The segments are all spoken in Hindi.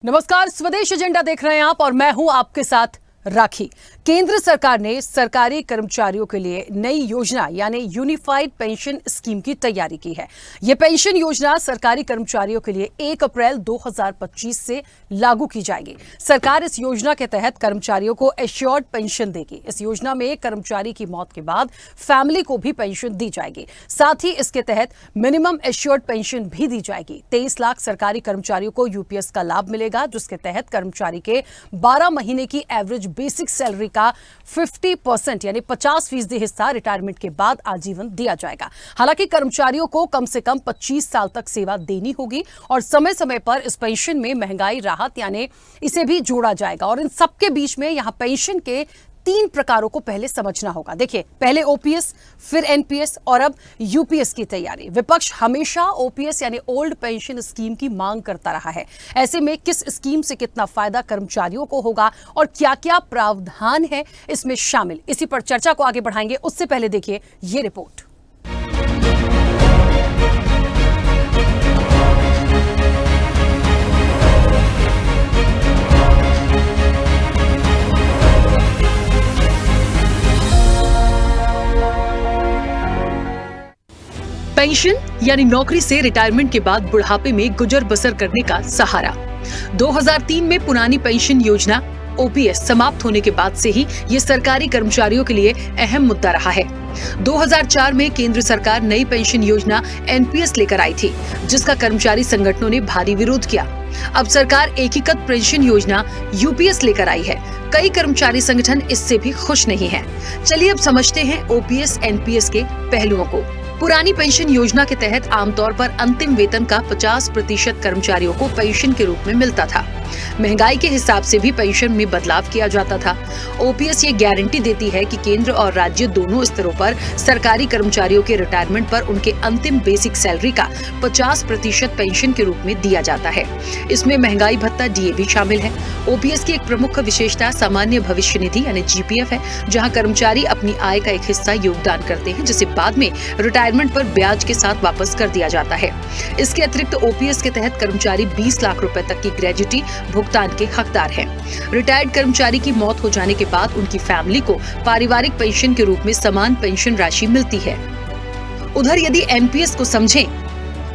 नमस्कार, स्वदेश एजेंडा देख रहे हैं आप और मैं हूं आपके साथ राखी। केंद्र सरकार ने सरकारी कर्मचारियों के लिए नई योजना यानी यूनिफाइड पेंशन स्कीम की तैयारी की है। यह पेंशन योजना सरकारी कर्मचारियों के लिए 1 अप्रैल 2025 से लागू की जाएगी। सरकार इस योजना के तहत कर्मचारियों को एश्योर्ड पेंशन देगी। इस योजना में कर्मचारी की मौत के बाद फैमिली को भी पेंशन दी जाएगी। साथ ही इसके तहत मिनिमम एश्योर्ड पेंशन भी दी जाएगी। 23 लाख सरकारी कर्मचारियों को यूपीएस का लाभ मिलेगा, जिसके तहत कर्मचारी के 12 महीने की एवरेज बेसिक सैलरी का 50% यानी 50% हिस्सा रिटायरमेंट के बाद आजीवन दिया जाएगा। हालांकि कर्मचारियों को कम से कम 25 साल तक सेवा देनी होगी और समय समय पर इस पेंशन में महंगाई राहत यानी इसे भी जोड़ा जाएगा। और इन सबके बीच में यहां पेंशन के 3 प्रकारों को पहले समझना होगा। देखिए, पहले ओपीएस, फिर एनपीएस और अब यूपीएस की तैयारी। विपक्ष हमेशा ओपीएस यानी ओल्ड पेंशन स्कीम की मांग करता रहा है। ऐसे में किस स्कीम से कितना फायदा कर्मचारियों को होगा और क्या-क्या प्रावधान है इसमें शामिल, इसी पर चर्चा को आगे बढ़ाएंगे। उससे पहले देखिए ये रिपोर्ट। पेंशन यानी नौकरी से रिटायरमेंट के बाद बुढ़ापे में गुजर बसर करने का सहारा। 2003 में पुरानी पेंशन योजना ओपीएस समाप्त होने के बाद से ही ये सरकारी कर्मचारियों के लिए अहम मुद्दा रहा है। 2004 में केंद्र सरकार नई पेंशन योजना एनपीएस लेकर आई थी, जिसका कर्मचारी संगठनों ने भारी विरोध किया। अब सरकार एकीकृत पेंशन योजना यूपीएस लेकर आई है। कई कर्मचारी संगठन इससे भी खुश नहीं है। चलिए अब समझते हैं ओपीएस एनपीएस के पहलुओं को। पुरानी पेंशन योजना के तहत आमतौर पर अंतिम वेतन का 50% कर्मचारियों को पेंशन के रूप में मिलता था। महंगाई के हिसाब से भी पेंशन में बदलाव किया जाता था। ओपीएस ये गारंटी देती है कि केंद्र और राज्य दोनों स्तरों पर सरकारी कर्मचारियों के रिटायरमेंट पर उनके अंतिम बेसिक सैलरी का 50% पेंशन के रूप में दिया जाता है। इसमें महंगाई भत्ता डीए भी शामिल है। ओपीएस की एक प्रमुख विशेषता सामान्य भविष्य निधि यानी जीपीएफ है, जहाँ कर्मचारी अपनी आय का एक हिस्सा योगदान करते हैं, जिसे बाद में रिटायरमेंट पर ब्याज के साथ वापस कर दिया जाता है। इसके अतिरिक्त ओपीएस के तहत कर्मचारी 20 लाख रुपए तक की ग्रेजुटी भुगतान के हकदार हैं। रिटायर्ड कर्मचारी की मौत हो जाने के बाद उनकी फैमिली को पारिवारिक पेंशन के रूप में समान पेंशन राशि मिलती है। उधर यदि एनपीएस को समझें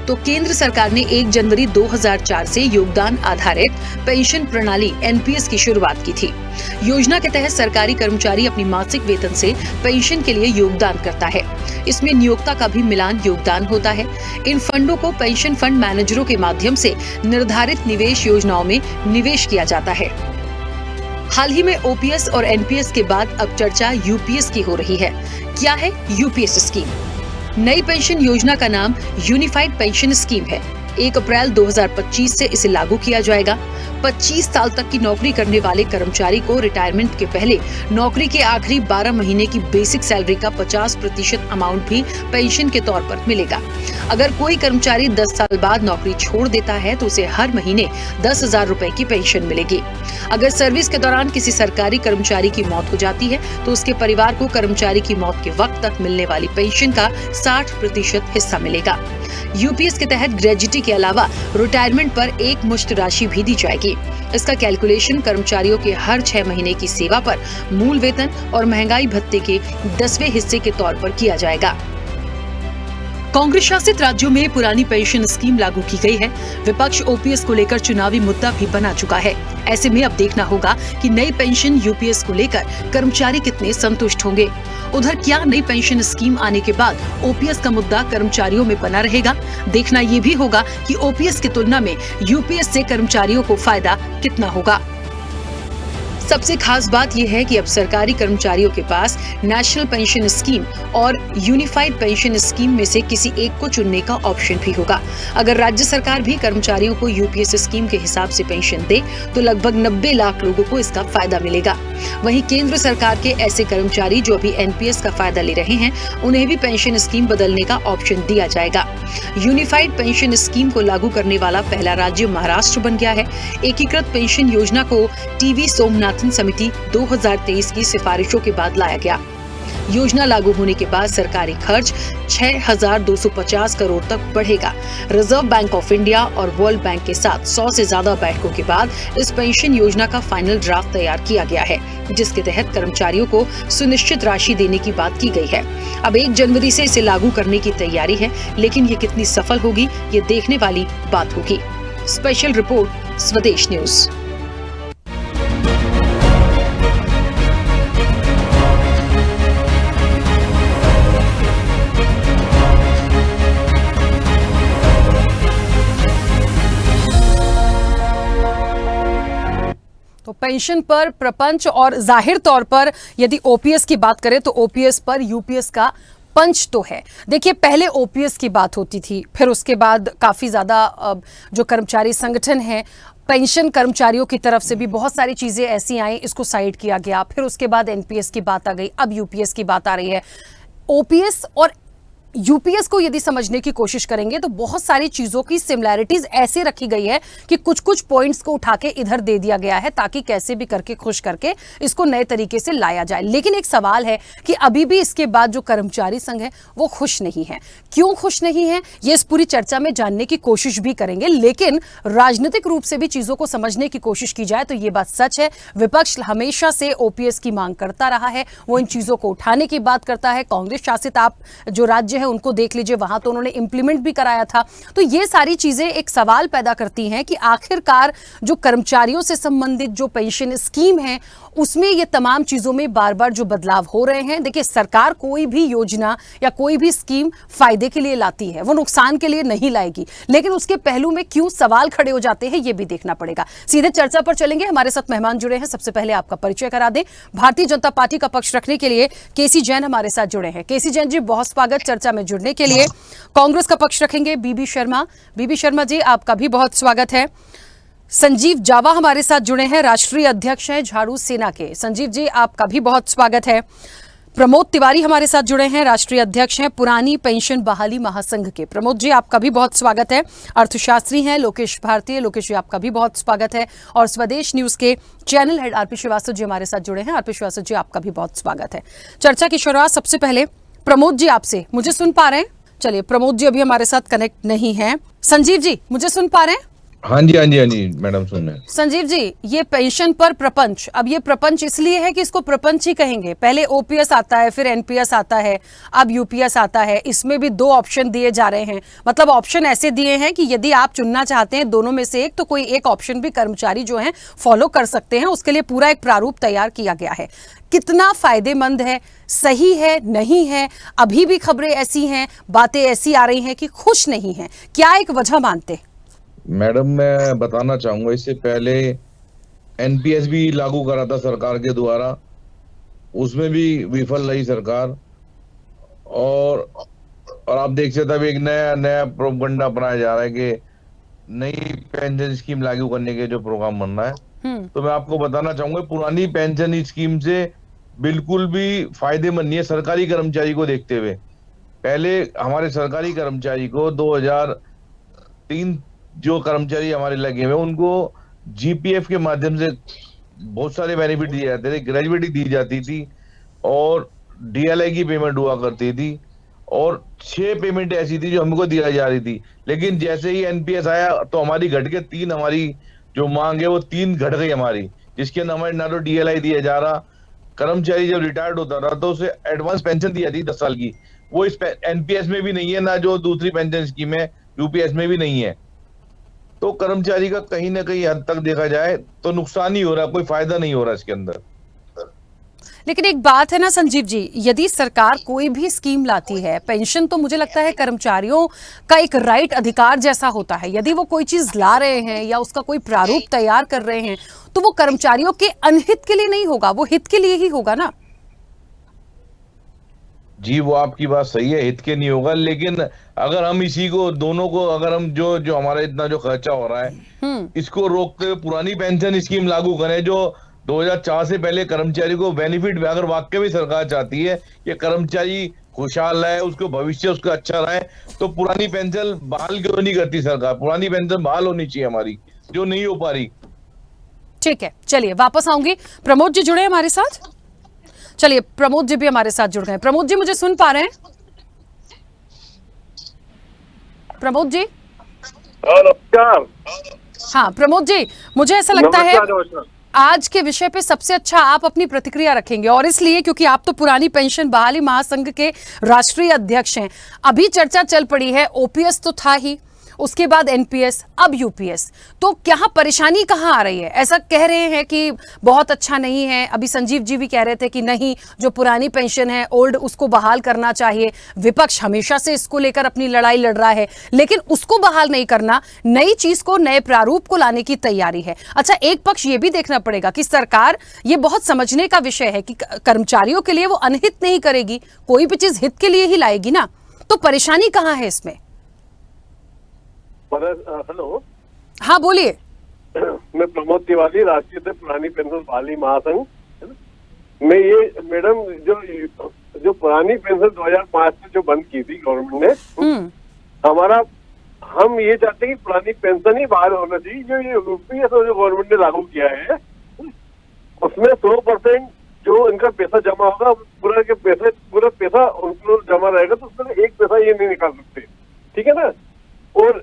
तो केंद्र सरकार ने 1 जनवरी 2004 से योगदान आधारित पेंशन प्रणाली एनपीएस की शुरुआत की थी। योजना के तहत सरकारी कर्मचारी अपनी मासिक वेतन से पेंशन के लिए योगदान करता है। इसमें नियोक्ता का भी मिलान योगदान होता है। इन फंडों को पेंशन फंड मैनेजरों के माध्यम से निर्धारित निवेश योजनाओं में निवेश किया जाता है। हाल ही में ओपीएस और एनपीएस के बाद अब चर्चा यूपीएस की हो रही है। क्या है यूपीएस स्कीम? नई पेंशन योजना का नाम यूनिफाइड पेंशन स्कीम है। 1 अप्रैल 2025 से इसे लागू किया जाएगा। 25 साल तक की नौकरी करने वाले कर्मचारी को रिटायरमेंट के पहले नौकरी के आखिरी 12 महीने की बेसिक सैलरी का 50% अमाउंट भी पेंशन के तौर पर मिलेगा। अगर कोई कर्मचारी 10 साल बाद नौकरी छोड़ देता है तो उसे हर महीने 10,000 रुपए की पेंशन मिलेगी। अगर सर्विस के दौरान किसी सरकारी कर्मचारी की मौत हो जाती है तो उसके परिवार को कर्मचारी की मौत के वक्त तक मिलने वाली पेंशन का 60% हिस्सा मिलेगा। यूपीएस के तहत ग्रेजुटी के अलावा रिटायरमेंट पर एक मुश्त राशि भी दी जाएगी। इसका कैलकुलेशन कर्मचारियों के हर 6 महीने की सेवा पर मूल वेतन और महंगाई भत्ते के 10वें हिस्से के तौर पर किया जाएगा। कांग्रेस शासित राज्यों में पुरानी पेंशन स्कीम लागू की गई है। विपक्ष ओपीएस को लेकर चुनावी मुद्दा भी बना चुका है। ऐसे में अब देखना होगा कि नई पेंशन यूपीएस को लेकर कर्मचारी कितने संतुष्ट होंगे। उधर क्या नई पेंशन स्कीम आने के बाद ओपीएस का मुद्दा कर्मचारियों में बना रहेगा? देखना ये भी होगा कि ओपीएस की तुलना में यूपीएस से कर्मचारियों को फायदा कितना होगा। सबसे खास बात यह है कि अब सरकारी कर्मचारियों के पास नेशनल पेंशन स्कीम और यूनिफाइड पेंशन स्कीम में से किसी एक को चुनने का ऑप्शन भी होगा। अगर राज्य सरकार भी कर्मचारियों को यूपीएस स्कीम के हिसाब से पेंशन दे तो लगभग 90 लाख लोगों को इसका फायदा मिलेगा। वहीं केंद्र सरकार के ऐसे कर्मचारी जो अभी एनपीएस का फायदा ले रहे हैं, उन्हें भी पेंशन स्कीम बदलने का ऑप्शन दिया जाएगा। यूनिफाइड पेंशन स्कीम को लागू करने वाला पहला राज्य महाराष्ट्र बन गया है। एकीकृत पेंशन योजना को टीवी सोमनाथन समिति 2023 की सिफारिशों के बाद लाया गया। योजना लागू होने के बाद सरकारी खर्च 6,250 करोड़ तक बढ़ेगा। रिजर्व बैंक ऑफ इंडिया और वर्ल्ड बैंक के साथ 100 से ज्यादा बैठकों के बाद इस पेंशन योजना का फाइनल ड्राफ्ट तैयार किया गया है, जिसके तहत कर्मचारियों को सुनिश्चित राशि देने की बात की गई है। अब 1 जनवरी से इसे लागू करने की तैयारी है, लेकिन ये कितनी सफल होगी ये देखने वाली बात होगी। स्पेशल रिपोर्ट, स्वदेश न्यूज। तो पेंशन पर प्रपंच और जाहिर तौर पर यदि ओपीएस की बात करें तो ओपीएस पर यूपीएस का पंच तो है। देखिए, पहले ओपीएस की बात होती थी, फिर उसके बाद काफ़ी ज़्यादा जो कर्मचारी संगठन हैं, पेंशन कर्मचारियों की तरफ से भी बहुत सारी चीज़ें ऐसी आई, इसको साइड किया गया। फिर उसके बाद एनपीएस की बात आ गई, अब यूपीएस की बात आ रही है। ओपीएस और यूपीएस को यदि समझने की कोशिश करेंगे तो बहुत सारी चीजों की सिमिलैरिटीज ऐसे रखी गई है कि कुछ कुछ पॉइंट्स को उठा के इधर दे दिया गया है ताकि कैसे भी करके खुश करके इसको नए तरीके से लाया जाए। लेकिन एक सवाल है कि अभी भी इसके बाद जो कर्मचारी संघ है वो खुश नहीं है। क्यों खुश नहीं है, ये इस पूरी चर्चा में जानने की कोशिश भी करेंगे। लेकिन राजनीतिक रूप से भी चीजों को समझने की कोशिश की जाए तो ये बात सच है, विपक्ष हमेशा से ओपीएस की मांग करता रहा है, वो इन चीजों को उठाने की बात करता है। कांग्रेस शासित आप जो राज्य उनको देख लीजिए, वहां तो उन्होंने इंप्लीमेंट भी कराया था। तो ये सारी चीजें एक सवाल पैदा करती हैं कि आखिरकार जो कर्मचारियों से संबंधित जो पेंशन स्कीम है उसमें ये तमाम चीजों में बार बार जो बदलाव हो रहे हैं। देखिए, सरकार कोई भी योजना या कोई भी स्कीम फायदे के लिए लाती है, वो नुकसान के लिए नहीं लाएगी, लेकिन उसके पहलू में क्यों सवाल खड़े हो जाते हैं ये भी देखना पड़ेगा। सीधे चर्चा पर चलेंगे, हमारे साथ मेहमान जुड़े हैं। सबसे पहले आपका परिचय करा दें। भारतीय जनता पार्टी का पक्ष रखने के लिए केसी जैन हमारे साथ जुड़े हैं। केसी जैन जी, बहुत स्वागत चर्चा में जुड़ने के लिए। कांग्रेस का पक्ष रखेंगे बीबी शर्मा। बीबी शर्मा जी, आपका भी बहुत स्वागत है। संजीव जावा हमारे साथ जुड़े हैं, राष्ट्रीय अध्यक्ष हैं झाड़ू सेना के। संजीव जी, आपका भी बहुत स्वागत है। प्रमोद तिवारी हमारे साथ जुड़े हैं, राष्ट्रीय अध्यक्ष हैं पुरानी पेंशन बहाली महासंघ के। प्रमोद जी, आपका भी बहुत स्वागत है। अर्थशास्त्री हैं लोकेश भारती। लोकेश जी, आपका भी बहुत स्वागत है। और स्वदेश न्यूज के channel head RP Srivastava ji हमारे साथ जुड़े हैं। आरपी श्रीवास्तव जी, आपका भी बहुत स्वागत है। चर्चा की शुरुआत सबसे पहले प्रमोद जी आपसे। मुझे सुन पा रहे हैं? चलिए, प्रमोद जी अभी हमारे साथ कनेक्ट नहीं है। संजीव जी, मुझे सुन पा रहे हैं? हाँ जी मैडम सुन रहे हैं। संजीव जी, ये पेंशन पर प्रपंच, अब ये प्रपंच इसलिए है कि इसको प्रपंच ही कहेंगे। पहले ओपीएस आता है, फिर एनपीएस आता है, अब यूपीएस आता है। इसमें भी 2 ऑप्शन दिए जा रहे हैं। मतलब ऑप्शन ऐसे दिए हैं कि यदि आप चुनना चाहते हैं दोनों में से एक, तो कोई एक ऑप्शन भी कर्मचारी जो हैं फॉलो कर सकते हैं। उसके लिए पूरा एक प्रारूप तैयार किया गया है। कितना फायदेमंद है, सही है, नहीं है? अभी भी खबरें ऐसी हैं, बातें ऐसी आ रही हैं कि खुश नहीं है। क्या एक वजह मानते? मैडम, मैं बताना चाहूंगा, इससे पहले एनपीएस भी लागू करा था सरकार के द्वारा, उसमें भी विफल रही सरकार। और आप देख सकते हैं एक नया प्रोपगंडा बनाया जा रहा है कि नई पेंशन स्कीम लागू करने के जो प्रोग्राम बन रहा है। तो मैं आपको बताना चाहूंगा, पुरानी पेंशन स्कीम से बिल्कुल भी फायदेमंद नहीं है सरकारी कर्मचारी को देखते हुए। पहले हमारे सरकारी कर्मचारी को 2003 जो कर्मचारी हमारे लगे हुए उनको जीपीएफ के माध्यम से बहुत सारे बेनिफिट दिए जाते थे, ग्रेजुएटी दी जाती थी और डीएलआई की पेमेंट हुआ करती थी, और 6 पेमेंट ऐसी थी जो हमको दिया जा रही थी। लेकिन जैसे ही एनपीएस आया तो हमारी घट के 3, हमारी जो मांग है वो 3 घट गई हमारी, जिसके अंदर हमारे ना तो डीएलआई दिया जा रहा, कर्मचारी जब रिटायर्ड होता था तो उसे एडवांस पेंशन दी जाती 10 साल की, वो इस एनपीएस में भी नहीं है, ना जो दूसरी पेंशन स्कीम है यूपीएस में भी नहीं है। तो कर्मचारी का कहीं ना कहीं हद तक देखा जाए तो नुकसान ही हो रहा, कोई फायदा नहीं हो रहा इसके अंदर। लेकिन एक बात है ना संजीव जी, यदि सरकार कोई भी स्कीम लाती है, पेंशन तो मुझे लगता है कर्मचारियों का एक राइट, अधिकार जैसा होता है। यदि वो कोई चीज ला रहे हैं या उसका कोई प्रारूप तैयार कर रहे हैं तो वो कर्मचारियों के अनहित के लिए नहीं होगा, वो हित के लिए ही होगा ना। जी, वो आपकी बात सही है, हित के नहीं होगा। लेकिन अगर हम इसी को दोनों को, अगर हम जो हमारा इतना जो खर्चा हो रहा है इसको रोकते हुए पुरानी पेंशन स्कीम लागू करें जो 2004 से पहले कर्मचारी को बेनिफिट, अगर वाकई में सरकार चाहती है कि कर्मचारी खुशहाल रहे, उसको भविष्य उसका अच्छा रहे, तो पुरानी पेंशन बहाल क्यों नहीं करती सरकार? पुरानी पेंशन बहाल होनी चाहिए हमारी, जो नहीं हो पा रही। ठीक है, चलिए वापस आऊंगी। प्रमोद जी जुड़े हमारे साथ। चलिए प्रमोद जी भी हमारे साथ जुड़ गए। प्रमोद जी मुझे सुन पा रहे हैं? प्रमोद जी, नमस्कार। हाँ प्रमोद जी, मुझे ऐसा लगता है नमस्कार। आज के विषय पे सबसे अच्छा आप अपनी प्रतिक्रिया रखेंगे, और इसलिए क्योंकि आप तो पुरानी पेंशन बहाली महासंघ के राष्ट्रीय अध्यक्ष हैं। अभी चर्चा चल पड़ी है, ओपीएस तो था ही, उसके बाद एनपीएस, अब यूपीएस, तो क्या परेशानी कहाँ आ रही है? ऐसा कह रहे हैं कि बहुत अच्छा नहीं है, अभी संजीव जी भी कह रहे थे कि नहीं, जो पुरानी पेंशन है ओल्ड, उसको बहाल करना चाहिए। विपक्ष हमेशा से इसको लेकर अपनी लड़ाई लड़ रहा है, लेकिन उसको बहाल नहीं करना, नई चीज को, नए प्रारूप को लाने की तैयारी है। अच्छा, एक पक्ष ये भी देखना पड़ेगा कि सरकार, ये बहुत समझने का विषय है कि कर्मचारियों के लिए वो अनहित नहीं करेगी, कोई भी चीज हित के लिए ही लाएगी ना, तो परेशानी कहाँ है इसमें? हेलो, हाँ बोलिए। मैं प्रमोद तिवारी, राष्ट्रीय अध्यक्ष पुरानी पेंशन बहाली महासंघ। मैं ये मैडम, जो पुरानी पेंशन 2005 में जो बंद की थी गवर्नमेंट ने, हमारा, हम ये चाहते हैं कि पुरानी पेंशन ही बहाल होना चाहिए। जो ये यूपीएस जो गवर्नमेंट ने लागू किया है, उसमें 100% जो इनका पैसा जमा होगा, पूरा पैसा उनको जमा रहेगा, तो उसमें एक पैसा ये नहीं निकाल सकते, ठीक है ना। और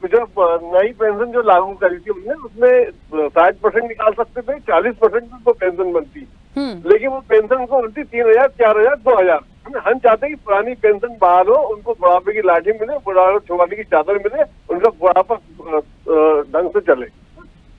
जो नई पेंशन जो लागू करी थी उन्होंने, उसमें 60% निकाल सकते थे, 40% तो पेंशन बनती, लेकिन वो पेंशन को बनती 3000, 4000, 2000। हम चाहते हैं कि पुरानी पेंशन बहाल हो, उनको बुढ़ापे की लाठी मिले, बुढ़ापे छुपाने की चादर मिले, उनका बुढ़ापा ढंग से चले,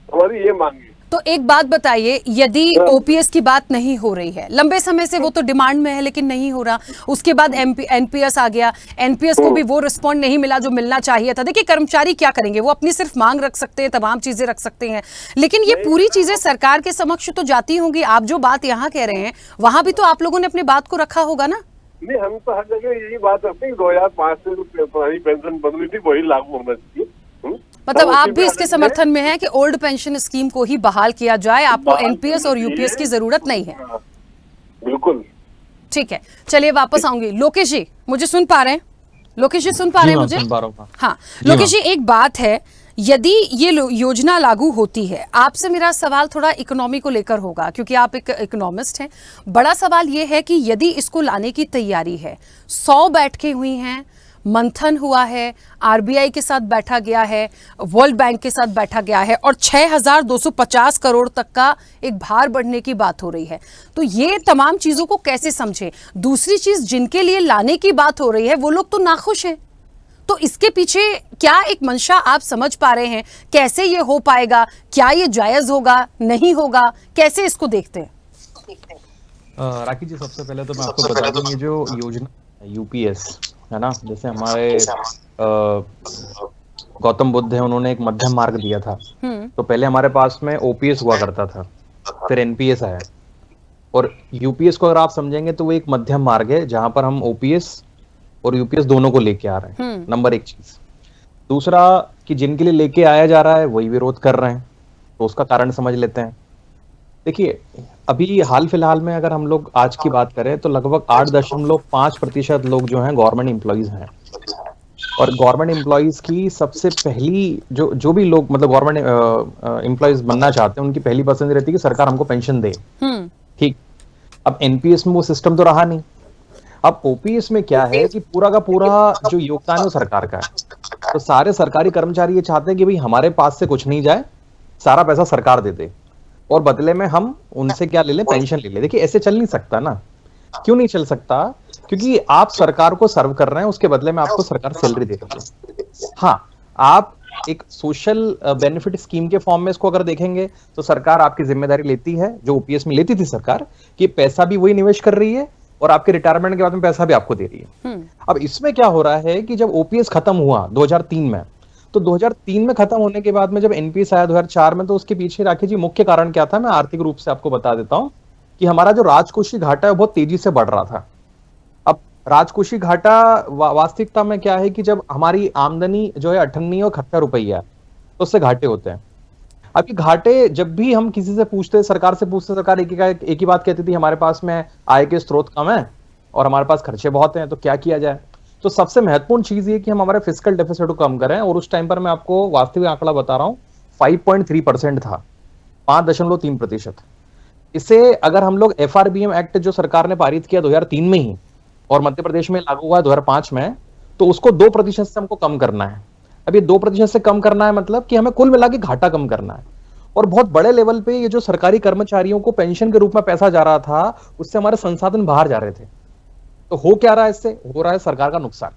हमारी ये मांग है। तो एक बात बताइए, यदि ओपीएस की बात नहीं हो रही है, लंबे समय से वो तो डिमांड में है लेकिन नहीं हो रहा, उसके बाद एनपीएस आ गया, एनपीएस को भी वो रिस्पॉन्ड नहीं मिला जो मिलना चाहिए था। देखिए कर्मचारी क्या करेंगे, वो अपनी सिर्फ मांग रख सकते हैं, तमाम चीजें रख सकते हैं, लेकिन ये पूरी चीजें सरकार के समक्ष तो जाती होंगी। आप जो बात यहाँ कह रहे हैं, वहां भी तो आप लोगों ने अपनी बात को रखा होगा ना? नहीं, हम तो हर जगह यही बात रखते हैं, 2005 से जो पुरानी पेंशन बदली थी वही लागू होना चाहिए। मतलब आप भी इसके समर्थन में हैं कि ओल्ड पेंशन स्कीम को ही बहाल किया जाए, आपको एनपीएस और यूपीएस की जरूरत नहीं है? बिल्कुल ठीक है, चलिए वापस आऊंगी। लोकेश जी मुझे सुन पा रहे हैं? लोकेश जी सुन पा रहे हैं मुझे? हाँ लोकेश जी, एक बात है, यदि ये योजना लागू होती है, आपसे मेरा सवाल थोड़ा इकोनॉमी को लेकर होगा, क्योंकि आप एक इकोनॉमिस्ट हैं। बड़ा सवाल ये है कि यदि इसको लाने की तैयारी है, 100 बैठकें हुई हैं, मंथन हुआ है, आरबीआई के साथ बैठा गया है, वर्ल्ड बैंक के साथ बैठा गया है, और 6250 करोड़ तक का एक भार बढ़ने की बात हो रही है, तो ये तमाम चीजों को कैसे समझे? दूसरी चीज, जिनके लिए लाने की बात हो रही है वो लोग तो नाखुश हैं, तो इसके पीछे क्या एक मंशा आप समझ पा रहे हैं? कैसे ये हो पाएगा? क्या ये जायज होगा, नहीं होगा, कैसे इसको देखते हैं? राखी जी, सबसे पहले तो मैं आपको बता दूं, ये जो योजना यूपीएस है ना, जैसे हमारे गौतम बुद्ध है, उन्होंने एक मध्यम मार्ग दिया था। तो पहले हमारे पास में ओपीएस हुआ करता था, फिर एनपीएस आया, और यूपीएस को अगर आप समझेंगे तो वो एक मध्यम मार्ग है जहां पर हम ओपीएस और यूपीएस दोनों को लेके आ रहे हैं। नंबर एक चीज। दूसरा कि जिनके लिए लेके आया जा रहा है वही विरोध कर रहे हैं, तो उसका कारण समझ लेते हैं। देखिए, अभी हाल फिलहाल में अगर हम लोग आज की बात करें तो लगभग 8.5% लोग जो हैं गवर्नमेंट एम्प्लॉइज हैं, और गवर्नमेंट एम्प्लॉइज की सबसे पहली जो भी लोग मतलब गवर्नमेंट एम्प्लॉइज बनना चाहते हैं, उनकी पहली पसंद रहती है कि सरकार हमको पेंशन दे। ठीक, अब एनपीएस में वो सिस्टम तो रहा नहीं। अब ओपीएस में क्या है कि पूरा का पूरा जो योगदान है वो सरकार का है, तो सारे सरकारी कर्मचारी ये चाहते हैं कि भाई हमारे पास से कुछ नहीं जाए, सारा पैसा सरकार दे दे, और बदले में हम उनसे क्या ले लें, पेंशन ले लें। देखिए ऐसे चल नहीं सकता ना। क्यों नहीं चल सकता? क्योंकि आप सरकार को सर्व कर रहे हैं, उसके बदले में आपको सरकार सैलरी दे रही है। हाँ, आप एक सोशल बेनिफिट स्कीम के फॉर्म में इसको अगर देखेंगे तो सरकार आपकी जिम्मेदारी लेती है, जो ओपीएस में लेती थी सरकार, कि पैसा भी वही निवेश कर रही है और आपके रिटायरमेंट के बाद में पैसा भी आपको दे रही है। अब इसमें क्या हो रहा है कि जब ओपीएस खत्म हुआ 2003 में, तो 2003 में खत्म होने के बाद में जब एनपीएस आया 2004 में, तो उसके पीछे राखी जी मुख्य कारण क्या था, मैं आर्थिक रूप से आपको बता देता हूं कि हमारा जो राजकोषीय घाटा है बहुत तेजी से बढ़ रहा था। अब राजकोषीय घाटा वास्तविकता में क्या है कि जब हमारी आमदनी जो है 98 और 71 रुपया, तो उससे घाटे होते हैं। अब ये घाटे जब भी हम किसी से पूछते, सरकार से पूछते, सरकार एक ही बात कहती थी, हमारे पास में आय के स्रोत कम है और हमारे पास खर्चे बहुत हैं, तो क्या किया जाए। तो सबसे महत्वपूर्ण चीज ये कि हम हमारे फिस्कल डेफिसिट को कम करें, और उस टाइम पर मैं आपको वास्तविक आंकड़ा बता रहा हूं, 5.3% था, 5.3%। इसे अगर हम लोग FRBM एक्ट जो सरकार ने पारित किया 2003 में ही और मध्य प्रदेश में लागू हुआ 2005 में, तो उसको 2% से हमको कम करना है। अब ये 2% से कम करना है मतलब कि हमें कुल मिला के घाटा कम करना है। और बहुत बड़े लेवल पे ये जो सरकारी कर्मचारियों को पेंशन के रूप में पैसा जा रहा था, उससे हमारे संसाधन बाहर जा रहे थे। तो हो क्या रहा है, इससे हो रहा है सरकार का नुकसान।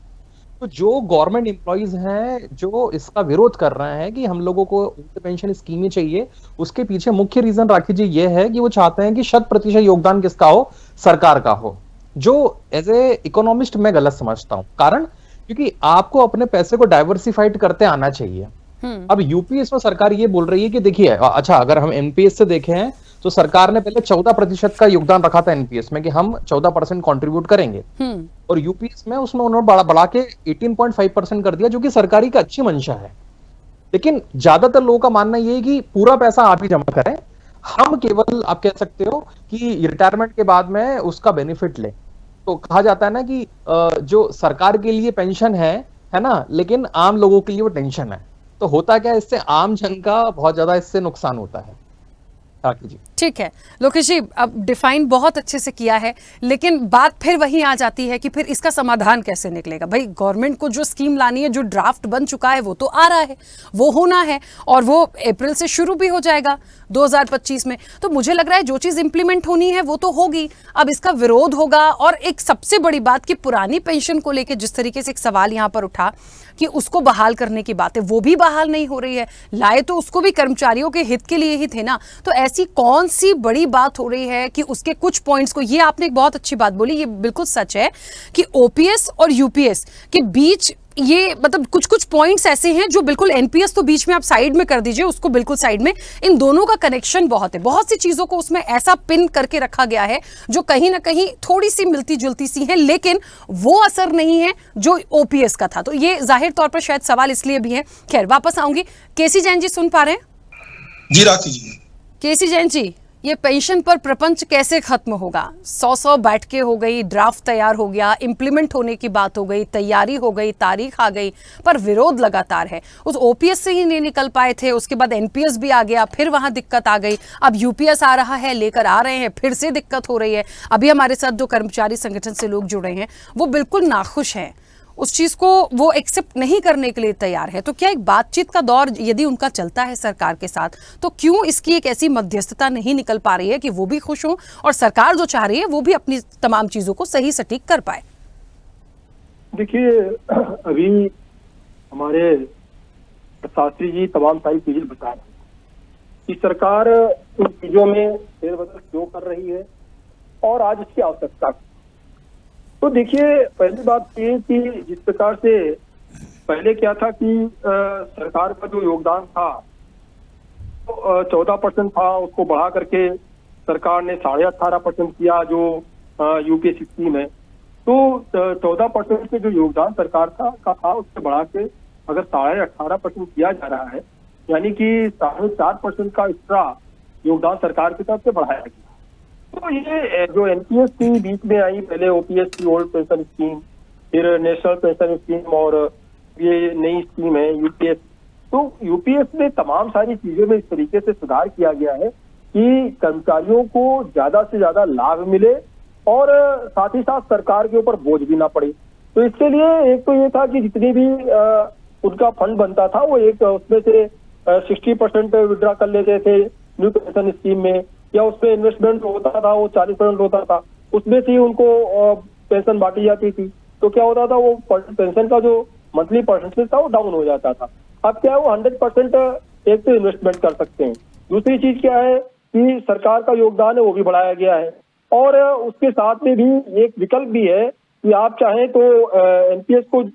तो जो गवर्नमेंट एम्प्लॉइज हैं जो इसका विरोध कर रहे हैं कि हम लोगों को पेंशन स्कीमें चाहिए, उसके पीछे मुख्य रीजन राखी जी ये है कि वो चाहते हैं कि 100% योगदान किसका हो, सरकार का हो, जो एज ए इकोनॉमिस्ट मैं गलत समझता हूं। कारण क्योंकि आपको अपने पैसे को डाइवर्सिफाइड करते आना चाहिए। अब यूपीएस में सरकार ये बोल रही है कि देखिए, अच्छा अगर हम एनपीएस से देखें तो सरकार ने पहले 14% का योगदान रखा था एनपीएस में कि हम 14% कंट्रीब्यूट करेंगे, और यूपीएस में उसमें उन्होंने बढ़ा के 18.5% कर दिया, जो कि सरकारी का अच्छी मंशा है। लेकिन ज्यादातर लोगों का मानना यह है कि पूरा पैसा आप ही जमा करें, हम केवल आप कह सकते हो कि रिटायरमेंट के बाद में उसका बेनिफिट लें। तो कहा जाता है ना कि जो सरकार के लिए पेंशन है ना, लेकिन आम लोगों के लिए वो टेंशन है। तो होता क्या है, इससे आम जन का बहुत ज्यादा इससे नुकसान होता है। जी ठीक है लोकेश जी, अब डिफाइन बहुत अच्छे से किया है, लेकिन बात फिर वही आ जाती है कि फिर इसका समाधान कैसे निकलेगा। भाई गवर्नमेंट को जो स्कीम लानी है, जो ड्राफ्ट बन चुका है वो तो आ रहा है, वो होना है, और वो अप्रैल से शुरू भी हो जाएगा 2025 में। तो मुझे लग रहा है जो चीज इंप्लीमेंट होनी है वो तो होगी। अब इसका विरोध होगा, और एक सबसे बड़ी बात कि पुरानी पेंशन को लेकर जिस तरीके से एक सवाल यहां पर उठा कि उसको बहाल करने की बात है, वो भी बहाल नहीं हो रही है। लाए तो उसको भी कर्मचारियों के हित के लिए ही थे ना। तो ऐसी कौन सी बड़ी बात हो रही है कि उसके कुछ पॉइंट्स को, ये आपने एक बहुत अच्छी बात बोली, ये बिल्कुल सच है कि ओपीएस और यूपीएस के बीच ये मतलब कुछ कुछ पॉइंट्स ऐसे हैं जो बिल्कुल, एनपीएस तो बीच में आप साइड में कर दीजिए, उसको बिल्कुल साइड में, इन दोनों का कनेक्शन बहुत है। बहुत सी चीजों को उसमें ऐसा पिन करके रखा गया है जो कहीं ना कहीं थोड़ी सी मिलती जुलती सी है, लेकिन वो असर नहीं है जो ओपीएस का था। तो ये जाहिर तौर पर शायद सवाल इसलिए भी है। खैर वापस आऊंगी। केसी जैन जी सुन पा रहे हैं? जी राखी जी। केसी जैन जी, ये पेंशन पर प्रपंच कैसे खत्म होगा? 100 बैठकें हो गई, ड्राफ्ट तैयार हो गया, इंप्लीमेंट होने की बात हो गई, तैयारी हो गई, तारीख आ गई, पर विरोध लगातार है। उस ओपीएस से ही नहीं निकल पाए थे, उसके बाद एनपीएस भी आ गया, फिर वहां दिक्कत आ गई, अब यूपीएस आ रहा है, लेकर आ रहे हैं, फिर से दिक्कत हो रही है। अभी हमारे साथ जो कर्मचारी संगठन से लोग जुड़े हैं वो बिल्कुल नाखुश हैं, उस चीज को वो एक्सेप्ट नहीं करने के लिए तैयार है। तो क्या एक बातचीत का दौर यदि उनका चलता है सरकार के साथ, तो क्यों इसकी एक ऐसी मध्यस्थता नहीं निकल पा रही है कि वो भी खुश हो और सरकार जो चाह रही है वो भी अपनी तमाम चीजों को सही सटीक कर पाए? देखिए, अभी हमारे शास्त्री जी तमाम सारी चीजें बता रहे हैं कि सरकार इन चीजों में फेरबदल क्यों कर रही है और आज इसकी आवश्यकता। तो देखिए, पहली बात ये कि जिस प्रकार से पहले क्या था कि सरकार का जो योगदान था तो 14% था, उसको बढ़ा करके सरकार ने 18.5% किया जो यूपीएस स्कीम है। तो 14% के जो योगदान सरकार का था उससे बढ़ा के अगर 18.5% किया जा रहा है, यानी कि 4.5% का एक्स्ट्रा योगदान सरकार की तरफ से बढ़ाया गया। तो ये जो एनपीएस की बीच में आई, पहले ओपीएस की ओल्ड पेंशन स्कीम, फिर नेशनल पेंशन स्कीम, और ये नई स्कीम है यूपीएस। तो यूपीएस में तमाम सारी चीजों में इस तरीके से सुधार किया गया है कि कर्मचारियों को ज्यादा से ज्यादा लाभ मिले और साथ ही साथ सरकार के ऊपर बोझ भी ना पड़े। तो इसके लिए एक तो ये था कि जितनी भी उनका फंड बनता था वो एक उसमें से 60% विड्रा कर लेते थे न्यू पेंशन स्कीम में, या उसमें इन्वेस्टमेंट होता था वो 40% होता था, उसमें से उनको पेंशन बांटी जाती थी। तो क्या होता था, वो पेंशन का जो मंथली परसेंटेज था वो डाउन हो जाता था। अब क्या है, वो 100% एक तो इन्वेस्टमेंट कर सकते हैं। दूसरी चीज क्या है कि सरकार का योगदान है वो भी बढ़ाया गया है, और उसके साथ में भी एक विकल्प भी है कि आप चाहें तो एनपीएस को ले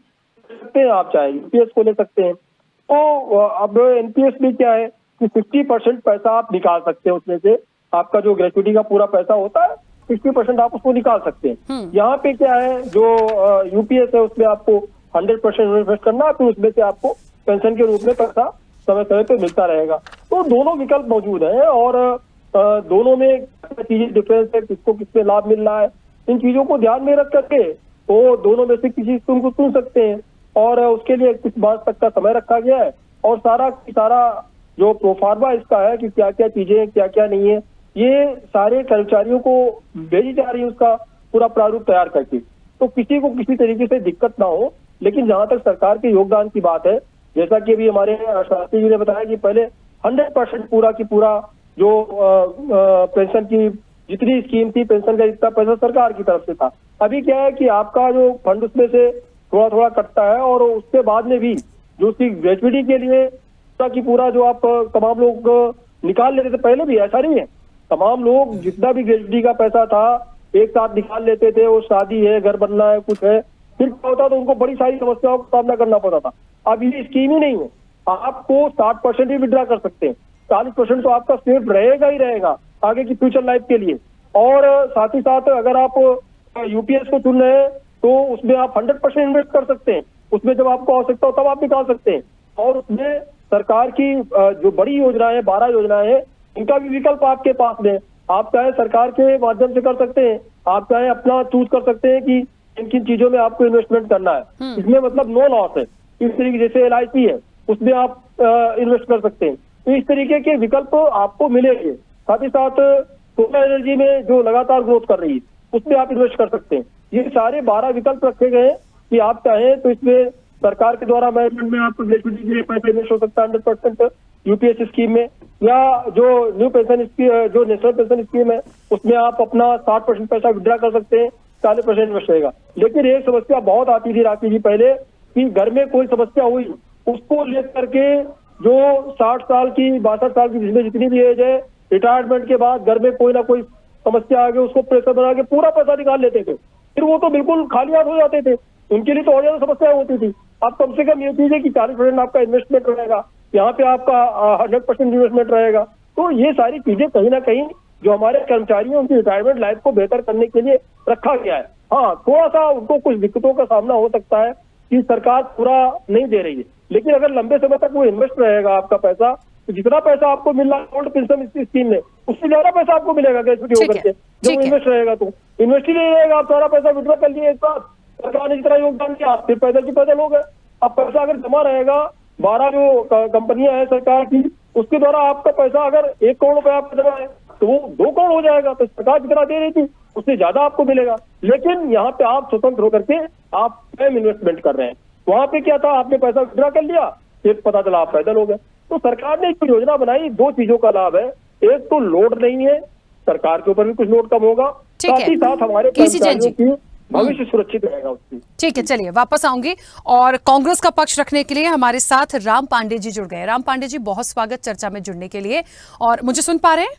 सकते हैं, आप चाहें यूपीएस को ले सकते हैं। तो अब एनपीएस में क्या है कि 50% पैसा आप निकाल सकते हैं, उसमें से आपका जो ग्रेचुइटी का पूरा पैसा होता है 60% आप उसको निकाल सकते हैं। यहाँ पे क्या है, जो यूपीएस है उसमें आपको 100% इन्वेस्ट करना है, फिर उसमें से आपको पेंशन के रूप में पैसा समय समय पे मिलता रहेगा। तो दोनों विकल्प मौजूद है, और दोनों में चीजें डिफरेंस है, किसको किसमें लाभ मिल रहा है, इन चीजों को ध्यान में रख करके वो दोनों में से किसी स्कीम को चुन सकते हैं। और उसके लिए कुछ मास तक का समय रखा गया है, और सारा जो प्रोफार्मा इसका है कि क्या क्या चीजें क्या क्या नहीं है, ये सारे कर्मचारियों को भेजी जा रही है उसका पूरा प्रारूप तैयार करके, तो किसी को किसी तरीके से दिक्कत ना हो। लेकिन जहां तक सरकार के योगदान की बात है, जैसा कि अभी हमारे शास्त्री जी ने बताया कि पहले 100% पूरा की पूरा जो पेंशन की जितनी स्कीम थी, पेंशन का जितना पैसा सरकार की तरफ से था। अभी क्या है कि आपका जो फंड उसमें से थोड़ा थोड़ा कटता है, और उसके बाद में भी जो उसकी ग्रेजुएटी के लिए पूरा की पूरा जो आप तमाम लोग निकाल लेते थे, पहले भी ऐसा नहीं है, तमाम लोग जितना भी ग्रेजुएटी का पैसा था एक साथ निकाल लेते थे। वो शादी है, घर बनना है, कुछ है, फिर क्या होता तो उनको बड़ी सारी समस्याओं का सामना करना पड़ता था। अब ये स्कीम ही नहीं है, आपको 60% ही विड्रा कर सकते हैं, 40% तो आपका सेफ रहेगा ही रहेगा आगे की फ्यूचर लाइफ के लिए। और साथ ही साथ अगर आप यूपीएस को चुन रहे हैं तो उसमें आप 100% इन्वेस्ट कर सकते हैं, उसमें जब आपको आवश्यकता हो तब आप निकाल सकते हैं। और उसमें सरकार की जो बड़ी योजनाएं 12 योजनाएं हैं, इनका भी विकल्प आपके पास में, आप चाहे सरकार के माध्यम से कर सकते हैं, आप चाहे अपना चूज कर सकते हैं कि किन किन चीजों में आपको इन्वेस्टमेंट करना है। इसमें मतलब नो लॉस है। इस तरीके जैसे LIC है उसमें आप इन्वेस्ट कर सकते हैं। तो इस तरीके के विकल्प आपको मिलेंगे। साथ ही साथ सोलर एनर्जी में जो लगातार ग्रोथ कर रही है उसमें आप इन्वेस्ट कर सकते हैं। ये सारे 12 विकल्प रखे गए हैं कि आप चाहें तो इसमें सरकार के द्वारा मैनेजमेंट में आपको ग्रेजुएटी के लिए पैसा इन्वेस्ट हो सकता है 100% यूपीएस स्कीम में, या जो न्यू पेंशन स्कीम, जो नेशनल पेंशन स्कीम है उसमें आप अपना 60% पैसा विड्रा कर सकते हैं, 40% इन्वेस्ट रहेगा। लेकिन एक समस्या बहुत आती थी राखी जी पहले, कि घर में कोई समस्या हुई उसको लेकर के जो 60 साल की 62 साल की जिसमें जितनी भी एज है, रिटायरमेंट के बाद घर में कोई ना कोई समस्या आ गई, उसको प्रेशर बना के पूरा पैसा निकाल लेते थे, फिर वो तो बिल्कुल खाली हाथ हो जाते थे, उनके लिए तो और ज्यादा समस्या होती थी। अब कम से कम ये चीज है कि 40% आपका इन्वेस्टमेंट रहेगा, यहाँ पे आपका 100% इन्वेस्टमेंट रहेगा। तो ये सारी चीजें कहीं ना कहीं जो हमारे कर्मचारी हैं उनकी रिटायरमेंट लाइफ को बेहतर करने के लिए रखा गया है। हाँ, थोड़ा सा उनको कुछ दिक्कतों का सामना हो सकता है कि सरकार पूरा नहीं दे रही है, लेकिन अगर लंबे समय तक वो इन्वेस्ट रहेगा आपका पैसा, तो जितना पैसा आपको मिल रहा है ओल्ड पेंशन स्कीम में उससे ज्यादा पैसा आपको मिलेगा ग्रेजुएटी होकर के, जब इन्वेस्ट रहेगा। तो इन्वेस्ट ही नहीं रहेगा, आप सारा पैसा विड्रॉ कर लिए एक साथ, सरकार ने जितना योगदान किया आप फिर पैदल की पैदल हो गए। अब पैसा अगर जमा रहेगा, 12 जो कंपनियां हैं सरकार की, उसके द्वारा आपका पैसा अगर 1 करोड़ रुपए आपका जमा है तो वो 2 करोड़ हो जाएगा। तो सरकार जितना दे रही थी उससे ज्यादा आपको मिलेगा। लेकिन यहाँ पे आप स्वतंत्र होकर के आप स्वयं इन्वेस्टमेंट कर रहे हैं। वहां पे क्या था, आपने पैसा विड्रॉ कर लिया, फिर पता चला आप पैदल हो गए। तो सरकार ने जो योजना बनाई, 2 चीजों का लाभ है, एक तो लोड नहीं है, सरकार के ऊपर भी कुछ लोड कम होगा, साथ ही साथ हमारे कर्मचारियों की भविष्य सुरक्षित रहेगा उसकी। ठीक है, चलिए वापस आऊंगी। और कांग्रेस का पक्ष रखने के लिए हमारे साथ राम पांडे जी जुड़ गए। राम पांडे जी, बहुत स्वागत चर्चा में जुड़ने के लिए। और मुझे सुन पा रहे हैं?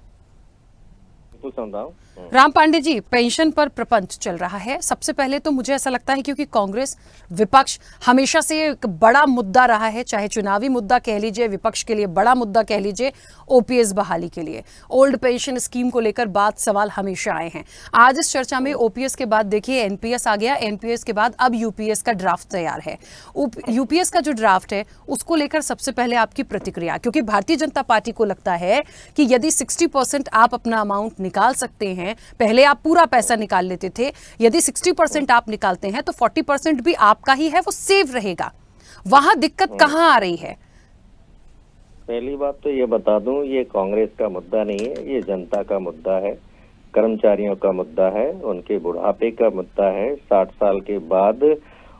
सुन रहा हूं। राम पांडे जी, पेंशन पर प्रपंच चल रहा है। सबसे पहले तो मुझे ऐसा लगता है क्योंकि कांग्रेस विपक्ष हमेशा से एक बड़ा मुद्दा रहा है, चाहे चुनावी मुद्दा कह लीजिए, विपक्ष के लिए बड़ा मुद्दा कह लीजिए, ओपीएस बहाली के लिए, ओल्ड पेंशन स्कीम को लेकर बात सवाल हमेशा आए हैं। आज इस चर्चा में ओपीएस के बाद देखिए एनपीएस आ गया, एनपीएस के बाद अब यूपीएस का ड्राफ्ट तैयार है। यूपीएस का जो ड्राफ्ट है उसको लेकर सबसे पहले आपकी प्रतिक्रिया, क्योंकि भारतीय जनता पार्टी को लगता है कि यदि 60% आप अपना अमाउंट निकाल सकते हैं, पहले आप पूरा पैसा निकाल लेते थे, यदि 60% आप निकालते हैं तो 40% भी आपका ही है, वो सेव रहेगा। वहां दिक्कत कहां आ रही है? पहली बात तो ये बता दूं, ये कांग्रेस का मुद्दा नहीं है, ये जनता का मुद्दा है, कर्मचारियों का मुद्दा है, उनके बुढ़ापे का मुद्दा है, 60 साल के बाद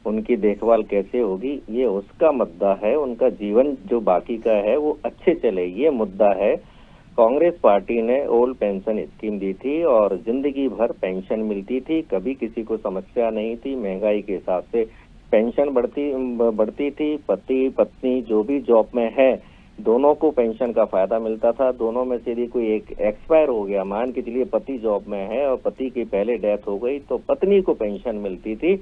उनकी देखभाल कैसे होगी ये उसका मुद्दा है, उनका जीवन जो बाकी का है वो अच्छे चले, ये मुद्दा है। कांग्रेस पार्टी ने ओल्ड पेंशन स्कीम दी थी और जिंदगी भर पेंशन मिलती थी, कभी किसी को समस्या नहीं थी। महंगाई के हिसाब से पेंशन बढ़ती थी। पति पत्नी जो भी जॉब में है दोनों को पेंशन का फायदा मिलता था। दोनों में से यदि कोई एक एक्सपायर हो गया, मान के चलिए पति जॉब में है और पति की पहले डेथ हो गई, तो पत्नी को पेंशन मिलती थी।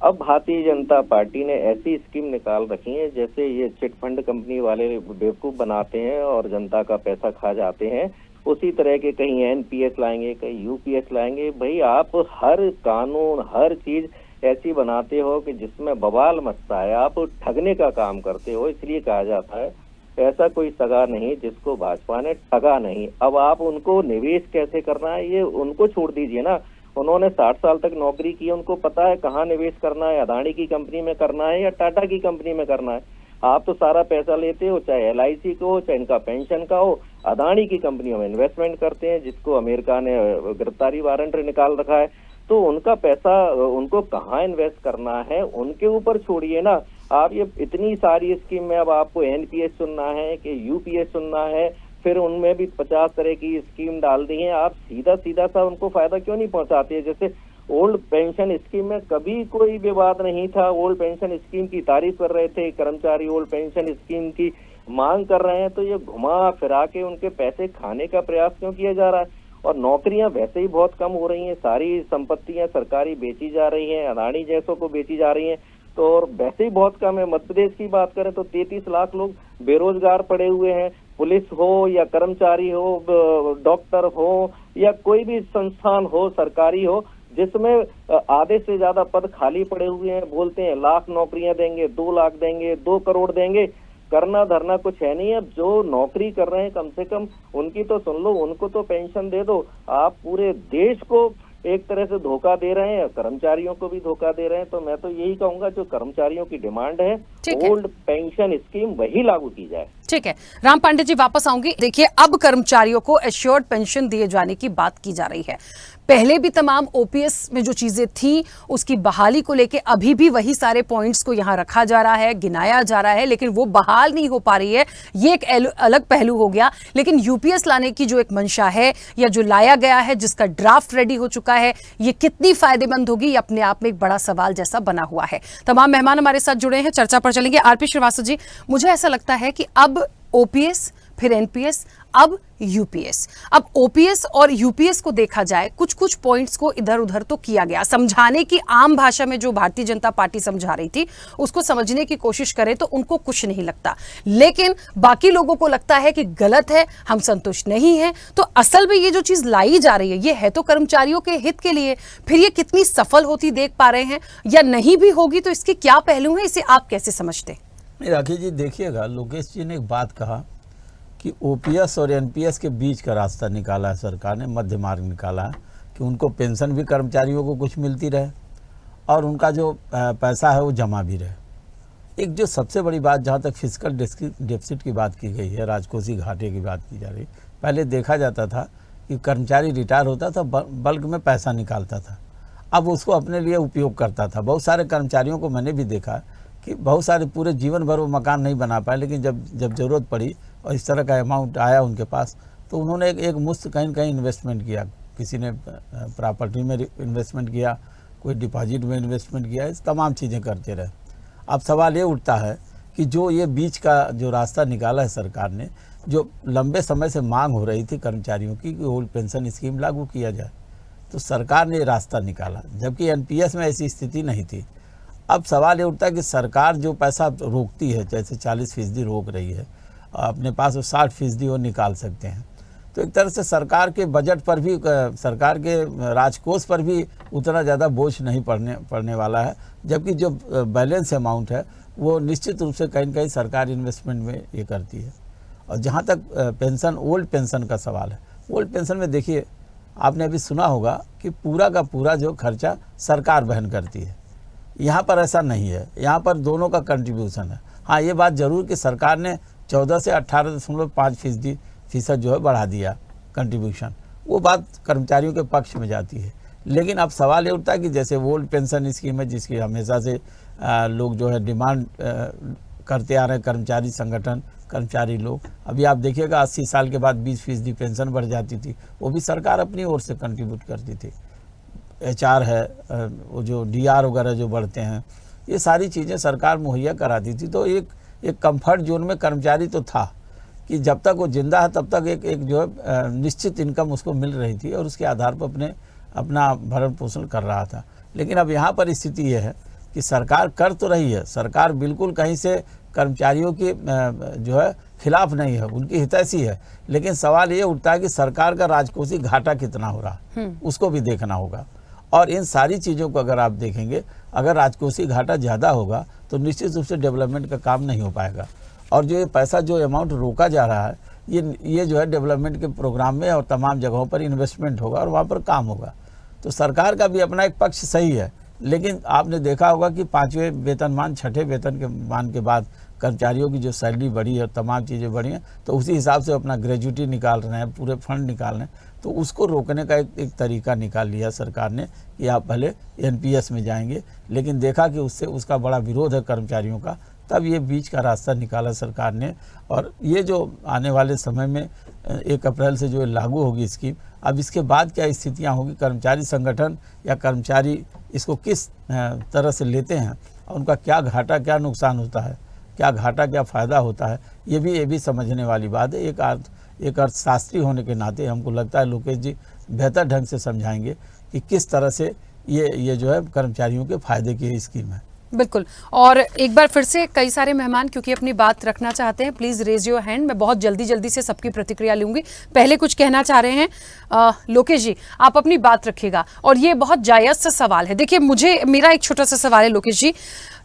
अब भारतीय जनता पार्टी ने ऐसी स्कीम निकाल रखी है जैसे ये चिट फंड कंपनी वाले बेवकूफ बनाते हैं और जनता का पैसा खा जाते हैं, उसी तरह के कहीं एनपीएस लाएंगे, कहीं यूपीएस लाएंगे। भाई आप हर कानून हर चीज ऐसी बनाते हो कि जिसमें बवाल मचता है, आप ठगने का काम करते हो। इसलिए कहा जाता है ऐसा कोई सगा नहीं जिसको भाजपा ने ठगा नहीं। अब आप उनको निवेश कैसे करना है ये उनको छोड़ दीजिए ना, उन्होंने 60 साल तक नौकरी की, उनको पता है कहाँ निवेश करना है, अदानी की कंपनी में करना है या टाटा की कंपनी में करना है। आप तो सारा पैसा लेते हो, चाहे LIC का हो, चाहे इनका पेंशन का हो, अदानी की कंपनियों में इन्वेस्टमेंट करते हैं, जिसको अमेरिका ने गिरफ्तारी वारंट निकाल रखा है, तो उनका पैसा उनको कहाँ इन्वेस्ट करना है उनके ऊपर छोड़िए ना। आप ये इतनी सारी स्कीम में अब आपको एनपीएस सुनना है कि यूपीएस सुनना है, फिर उनमें भी 50 तरह की स्कीम डाल दी है। आप सीधा सीधा सा उनको फायदा क्यों नहीं पहुंचाते? जैसे ओल्ड पेंशन स्कीम में कभी कोई विवाद नहीं था, ओल्ड पेंशन स्कीम की तारीफ कर रहे थे, कर्मचारी ओल्ड पेंशन स्कीम की मांग कर रहे हैं, तो ये घुमा फिरा के उनके पैसे खाने का प्रयास क्यों किया जा रहा है? और नौकरियां वैसे ही बहुत कम हो रही हैं, सारी संपत्तियां सरकारी बेची जा रही हैं, अदानी जैसों को बेची जा रही हैं, तो और वैसे ही बहुत कम है। मध्य प्रदेश की बात करें तो 33 लाख लोग बेरोजगार पड़े हुए हैं, पुलिस हो या कर्मचारी हो, डॉक्टर हो या कोई भी संस्थान हो सरकारी हो, जिसमें आधे से ज्यादा पद खाली पड़े हुए हैं। बोलते हैं लाख नौकरियां देंगे, 2 लाख देंगे, 2 करोड़ देंगे, करना धरना कुछ है नहीं। अब जो नौकरी कर रहे हैं कम से कम उनकी तो सुन लो, उनको तो पेंशन दे दो। आप पूरे देश को एक तरह से धोखा दे रहे हैं, कर्मचारियों को भी धोखा दे रहे हैं। तो मैं तो यही कहूंगा, जो कर्मचारियों की डिमांड है ओल्ड पेंशन स्कीम वही लागू की जाए। ठीक है, राम पांडे जी वापस आऊंगी। देखिए, अब कर्मचारियों को एश्योर्ड पेंशन दिए जाने की बात की जा रही है। पहले भी तमाम ओपीएस में जो चीजें थी उसकी बहाली को लेके अभी भी वही सारे पॉइंट्स को यहां रखा जा रहा है, गिनाया जा रहा है, लेकिन वो बहाल नहीं हो पा रही है। ये एक अलग पहलू हो गया। लेकिन यूपीएस लाने की जो एक मंशा है या जो लाया गया है, जिसका ड्राफ्ट रेडी हो चुका है, ये कितनी फायदेमंद होगी, ये अपने आप में एक बड़ा सवाल जैसा बना हुआ है। तमाम मेहमान हमारे साथ जुड़े हैं, चर्चा पर चलेंगे। आरपी श्रीवास्तव जी, मुझे ऐसा लगता है कि अब ओपीएस, फिर एनपीएस, अब यूपीएस। अब ओपीएस और यूपीएस को देखा जाए, कुछ कुछ पॉइंट्स को इधर उधर तो किया गया, समझाने की आम भाषा में जो भारतीय जनता पार्टी समझा रही थी उसको समझने की कोशिश करें तो उनको कुछ नहीं लगता, लेकिन बाकी लोगों को लगता है कि गलत है, हम संतुष्ट नहीं हैं। तो असल में ये जो चीज लाई जा रही है ये है तो कर्मचारियों के हित के लिए। फिर ये कितनी सफल होती देख पा रहे हैं या नहीं भी होगी, तो इसके क्या पहलू हैं, इसे आप कैसे समझते? राखी जी देखिएगा, लोकेश जी ने एक बात कहा कि ओपीएस और एनपीएस के बीच का रास्ता निकाला है सरकार ने, मध्य मार्ग निकाला है कि उनको पेंशन भी कर्मचारियों को कुछ मिलती रहे और उनका जो पैसा है वो जमा भी रहे। एक जो सबसे बड़ी बात, जहाँ तक फिजिकल डेफिसिट की बात की गई है, राजकोषीय घाटे की बात की जा रही, पहले देखा जाता था कि कर्मचारी रिटायर होता था, बल्क में पैसा निकालता था, अब उसको अपने लिए उपयोग करता था। बहुत सारे कर्मचारियों को मैंने भी देखा कि बहुत सारे पूरे जीवन भर वो मकान नहीं बना पाए, लेकिन जब ज़रूरत पड़ी और इस तरह का अमाउंट आया उनके पास, तो उन्होंने एक मुश्त कहीं न कहीं इन्वेस्टमेंट किया। किसी ने प्रॉपर्टी में इन्वेस्टमेंट किया, कोई डिपॉजिट में इन्वेस्टमेंट किया, इस तमाम चीज़ें करते रहे। अब सवाल ये उठता है कि जो ये बीच का जो रास्ता निकाला है सरकार ने, जो लंबे समय से मांग हो रही थी कर्मचारियों की कि ओल्ड पेंशन स्कीम लागू किया जाए, तो सरकार ने ये रास्ता निकाला, जबकि एनपीएस में ऐसी स्थिति नहीं थी। अब सवाल ये उठता है कि सरकार जो पैसा रोकती है, जैसे 40% रोक रही है, अपने पास वो 60% वो निकाल सकते हैं, तो एक तरह से सरकार के बजट पर भी, सरकार के राजकोष पर भी उतना ज़्यादा बोझ नहीं पड़ने वाला है। जबकि जो बैलेंस अमाउंट है वो निश्चित रूप से कहीं न कहीं सरकार इन्वेस्टमेंट में ये करती है। और जहाँ तक पेंशन, ओल्ड पेंशन का सवाल है, ओल्ड पेंशन में देखिए, आपने अभी सुना होगा कि पूरा का पूरा जो खर्चा सरकार वहन करती है। यहाँ पर ऐसा नहीं है, यहाँ पर दोनों का कंट्रीब्यूशन है। हाँ, ये बात ज़रूर कि सरकार ने 14 से 18.5% जो है बढ़ा दिया कंट्रीब्यूशन, वो बात कर्मचारियों के पक्ष में जाती है। लेकिन अब सवाल ये उठता है कि जैसे ओल्ड पेंशन स्कीम है, जिसकी हमेशा से लोग जो है डिमांड करते आ रहे हैं, कर्मचारी संगठन, कर्मचारी लोग। अभी आप देखिएगा 80 साल के बाद 20% पेंशन बढ़ जाती थी, वो भी सरकार अपनी ओर से कंट्रीब्यूट करती थी। HR है, वो जो DR वगैरह जो बढ़ते हैं, ये सारी चीज़ें सरकार मुहैया कराती थी। तो एक कंफर्ट जोन में कर्मचारी तो था कि जब तक वो जिंदा है तब तक एक जो है निश्चित इनकम उसको मिल रही थी और उसके आधार पर अपना भरण पोषण कर रहा था। लेकिन अब यहाँ पर स्थिति ये है कि सरकार कर तो रही है, सरकार बिल्कुल कहीं से कर्मचारियों की जो है खिलाफ नहीं है, उनकी हितैषी है। लेकिन सवाल ये उठता है कि सरकार का राजकोषीय घाटा कितना हो रहा है, उसको भी देखना होगा। और इन सारी चीज़ों को अगर आप देखेंगे, अगर राजकोषीय घाटा ज़्यादा होगा तो निश्चित रूप से डेवलपमेंट का काम नहीं हो पाएगा। और जो ये पैसा, जो अमाउंट रोका जा रहा है, ये जो है डेवलपमेंट के प्रोग्राम में और तमाम जगहों पर इन्वेस्टमेंट होगा और वहाँ पर काम होगा। तो सरकार का भी अपना एक पक्ष सही है, लेकिन आपने देखा होगा कि 5वें वेतनमान, 6ठे वेतनमान के बाद कर्मचारियों की जो सैलरी बढ़ी है और तमाम चीज़ें बढ़ी हैं, तो उसी हिसाब से अपना ग्रेजुटी निकाल रहे हैं, पूरे फंड निकाल रहे हैं। तो उसको रोकने का एक तरीका निकाल लिया सरकार ने कि आप पहले एनपीएस में जाएंगे, लेकिन देखा कि उससे उसका बड़ा विरोध है कर्मचारियों का, तब ये बीच का रास्ता निकाला सरकार ने। और ये जो आने वाले समय में 1 अप्रैल से जो लागू होगी स्कीम, अब इसके बाद क्या स्थितियां होगी, कर्मचारी संगठन या कर्मचारी इसको किस तरह से लेते हैं और उनका क्या घाटा क्या नुकसान होता है, क्या घाटा क्या फ़ायदा होता है, ये भी समझने वाली बात है। एक अर्थशास्त्री होने के नाते हमको लगता है लोकेश जी बेहतर ढंग से समझाएंगे कि किस तरह से ये जो है कर्मचारियों के फायदे की स्कीम है। बिल्कुल। और एक बार फिर से कई सारे मेहमान क्योंकि अपनी बात रखना चाहते हैं, प्लीज रेज योर हैंड। मैं बहुत जल्दी से सबकी प्रतिक्रिया लूंगी। पहले कुछ कहना चाह रहे हैं लोकेश जी, आप अपनी बात रखिएगा। और ये बहुत जायज सा सवाल है। देखिए, मेरा एक छोटा सा सवाल है लोकेश जी,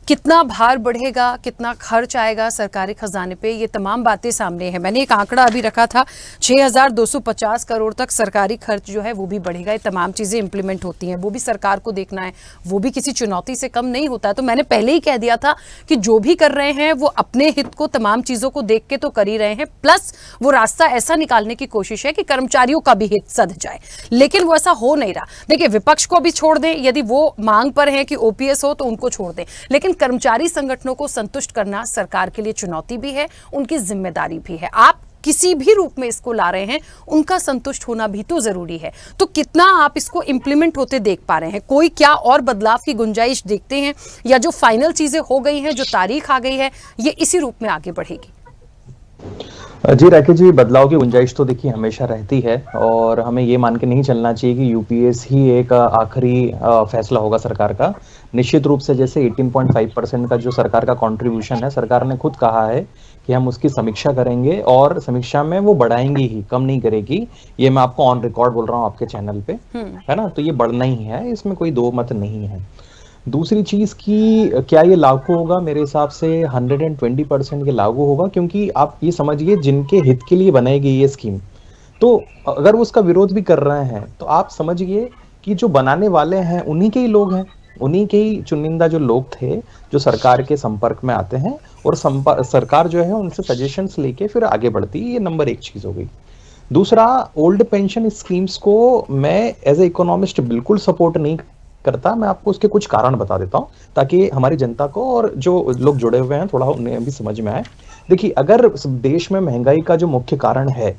कितना भार बढ़ेगा, कितना खर्च आएगा सरकारी खजाने पे, ये तमाम बातें सामने है। मैंने एक आंकड़ा अभी रखा था 6250 करोड़ तक सरकारी खर्च जो है वो भी बढ़ेगा। ये तमाम चीज़ें इंप्लीमेंट होती हैं, वो भी सरकार को देखना है, वो भी किसी चुनौती से कम नहीं होता है। तो मैंने पहले ही कह दिया था कि जो भी कर रहे हैं वो अपने हित को, तमाम चीज़ों को देख के तो कर ही रहे हैं, प्लस वो रास्ता ऐसा निकालने की कोशिश है कि कर्मचारियों का भी हित सध जाए। लेकिन वो ऐसा हो नहीं रहा। देखिए, विपक्ष को भी छोड़ दें, यदि वो मांग पर है कि ओपीएस हो तो उनको छोड़ दें, लेकिन कर्मचारी संगठनों को संतुष्ट करना सरकार के लिए चुनौती भी है, उनकी जिम्मेदारी भी है। आप किसी भी रूप में इसको ला रहे हैं, उनका संतुष्ट होना भी तो जरूरी है। तो कितना आप इसको इंप्लीमेंट होते देख पा रहे हैं? कोई क्या और बदलाव की गुंजाइश देखते हैं, या जो फाइनल चीजें हो गई हैं, जो तारीख आ गई है, ये इसी रूप में आगे बढ़ेगी? जी राकेश जी, बदलाव की गुंजाइश तो देखिए हमेशा रहती है, और हमें ये मान के नहीं चलना चाहिए कि यूपीएस ही एक आखिरी फैसला होगा सरकार का। निश्चित रूप से जैसे 18.5% का जो सरकार का कंट्रीब्यूशन है, सरकार ने खुद कहा है कि हम उसकी समीक्षा करेंगे, और समीक्षा में वो बढ़ाएंगी ही, कम नहीं करेगी। ये मैं आपको ऑन रिकॉर्ड बोल रहा हूँ आपके चैनल पे, है ना। तो ये बढ़ना ही है, इसमें कोई दो मत नहीं है। दूसरी चीज की क्या ये लागू होगा, मेरे हिसाब से 120% के लागू होगा, क्योंकि आप ये समझिए जिनके हित के लिए बनाई गई ये स्कीम, तो अगर वो उसका विरोध भी कर रहे हैं तो आप समझिए कि जो बनाने वाले हैं उन्हीं के ही लोग हैं, उन्हीं के ही चुनिंदा जो लोग थे जो सरकार के संपर्क में आते हैं, और सरकार जो है उनसे सजेशंस लेके फिर आगे बढ़ती है। ये नंबर 1 चीज हो गई। दूसरा, ओल्ड पेंशन स्कीम्स को मैं एज ए इकोनॉमिस्ट बिल्कुल सपोर्ट नहीं करता। मैं आपको उसके कुछ कारण बता देता हूं ताकि हमारी जनता को और जो लोग जुड़े हुए हैं थोड़ा उन्हें भी समझ में आए। देखिए, अगर देश में महंगाई का जो मुख्य कारण है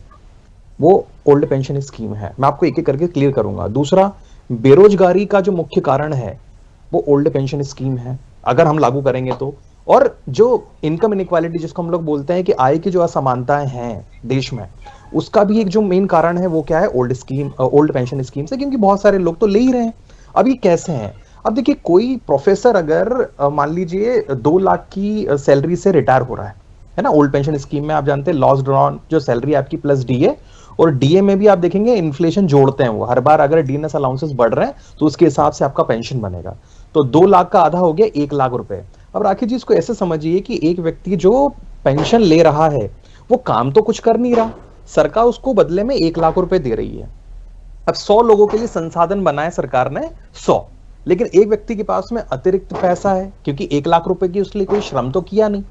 वो ओल्ड पेंशन स्कीम है, मैं आपको एक एक करके क्लियर करूंगा। दूसरा, बेरोजगारी का जो मुख्य कारण है वो ओल्ड पेंशन स्कीम है, अगर हम लागू करेंगे तो। और जो इनकम इनइक्वालिटी जिसको हम लोग बोलते हैं कि आय की जो असमानताएं हैं देश में, उसका भी एक जो मेन कारण है वो क्या है, ओल्ड पेंशन स्कीम से, क्योंकि बहुत सारे लोग तो ले ही रहे हैं। अब ये कैसे हैं? अब देखिए, कोई प्रोफेसर अगर मान लीजिए 2 लाख की सैलरी से रिटायर हो रहा है ना, ओल्ड पेंशन स्कीम में आप जानते हैं लॉस ड्रॉन जो सैलरी आपकी प्लस डीए, और डीए में भी आप देखेंगे इन्फ्लेशन जोड़ते हैं वो हर बार। अगर डीएनएस अलाउंसेस बढ़ रहे हैं तो उसके हिसाब से आपका पेंशन बनेगा। तो 2 लाख का आधा हो गया 1 लाख रुपए। अब राकेश जी, इसको ऐसे समझिए कि एक व्यक्ति जो पेंशन ले रहा है वो काम तो कुछ कर नहीं रहा, सरकार उसको बदले में 1 लाख रुपए दे रही है। अब 100 लोगों के लिए संसाधन बनाए सरकार ने 100, लेकिन एक व्यक्ति के पास में अतिरिक्त पैसा है क्योंकि 1 लाख रुपए की उसके लिए कोई श्रम तो किया नहीं,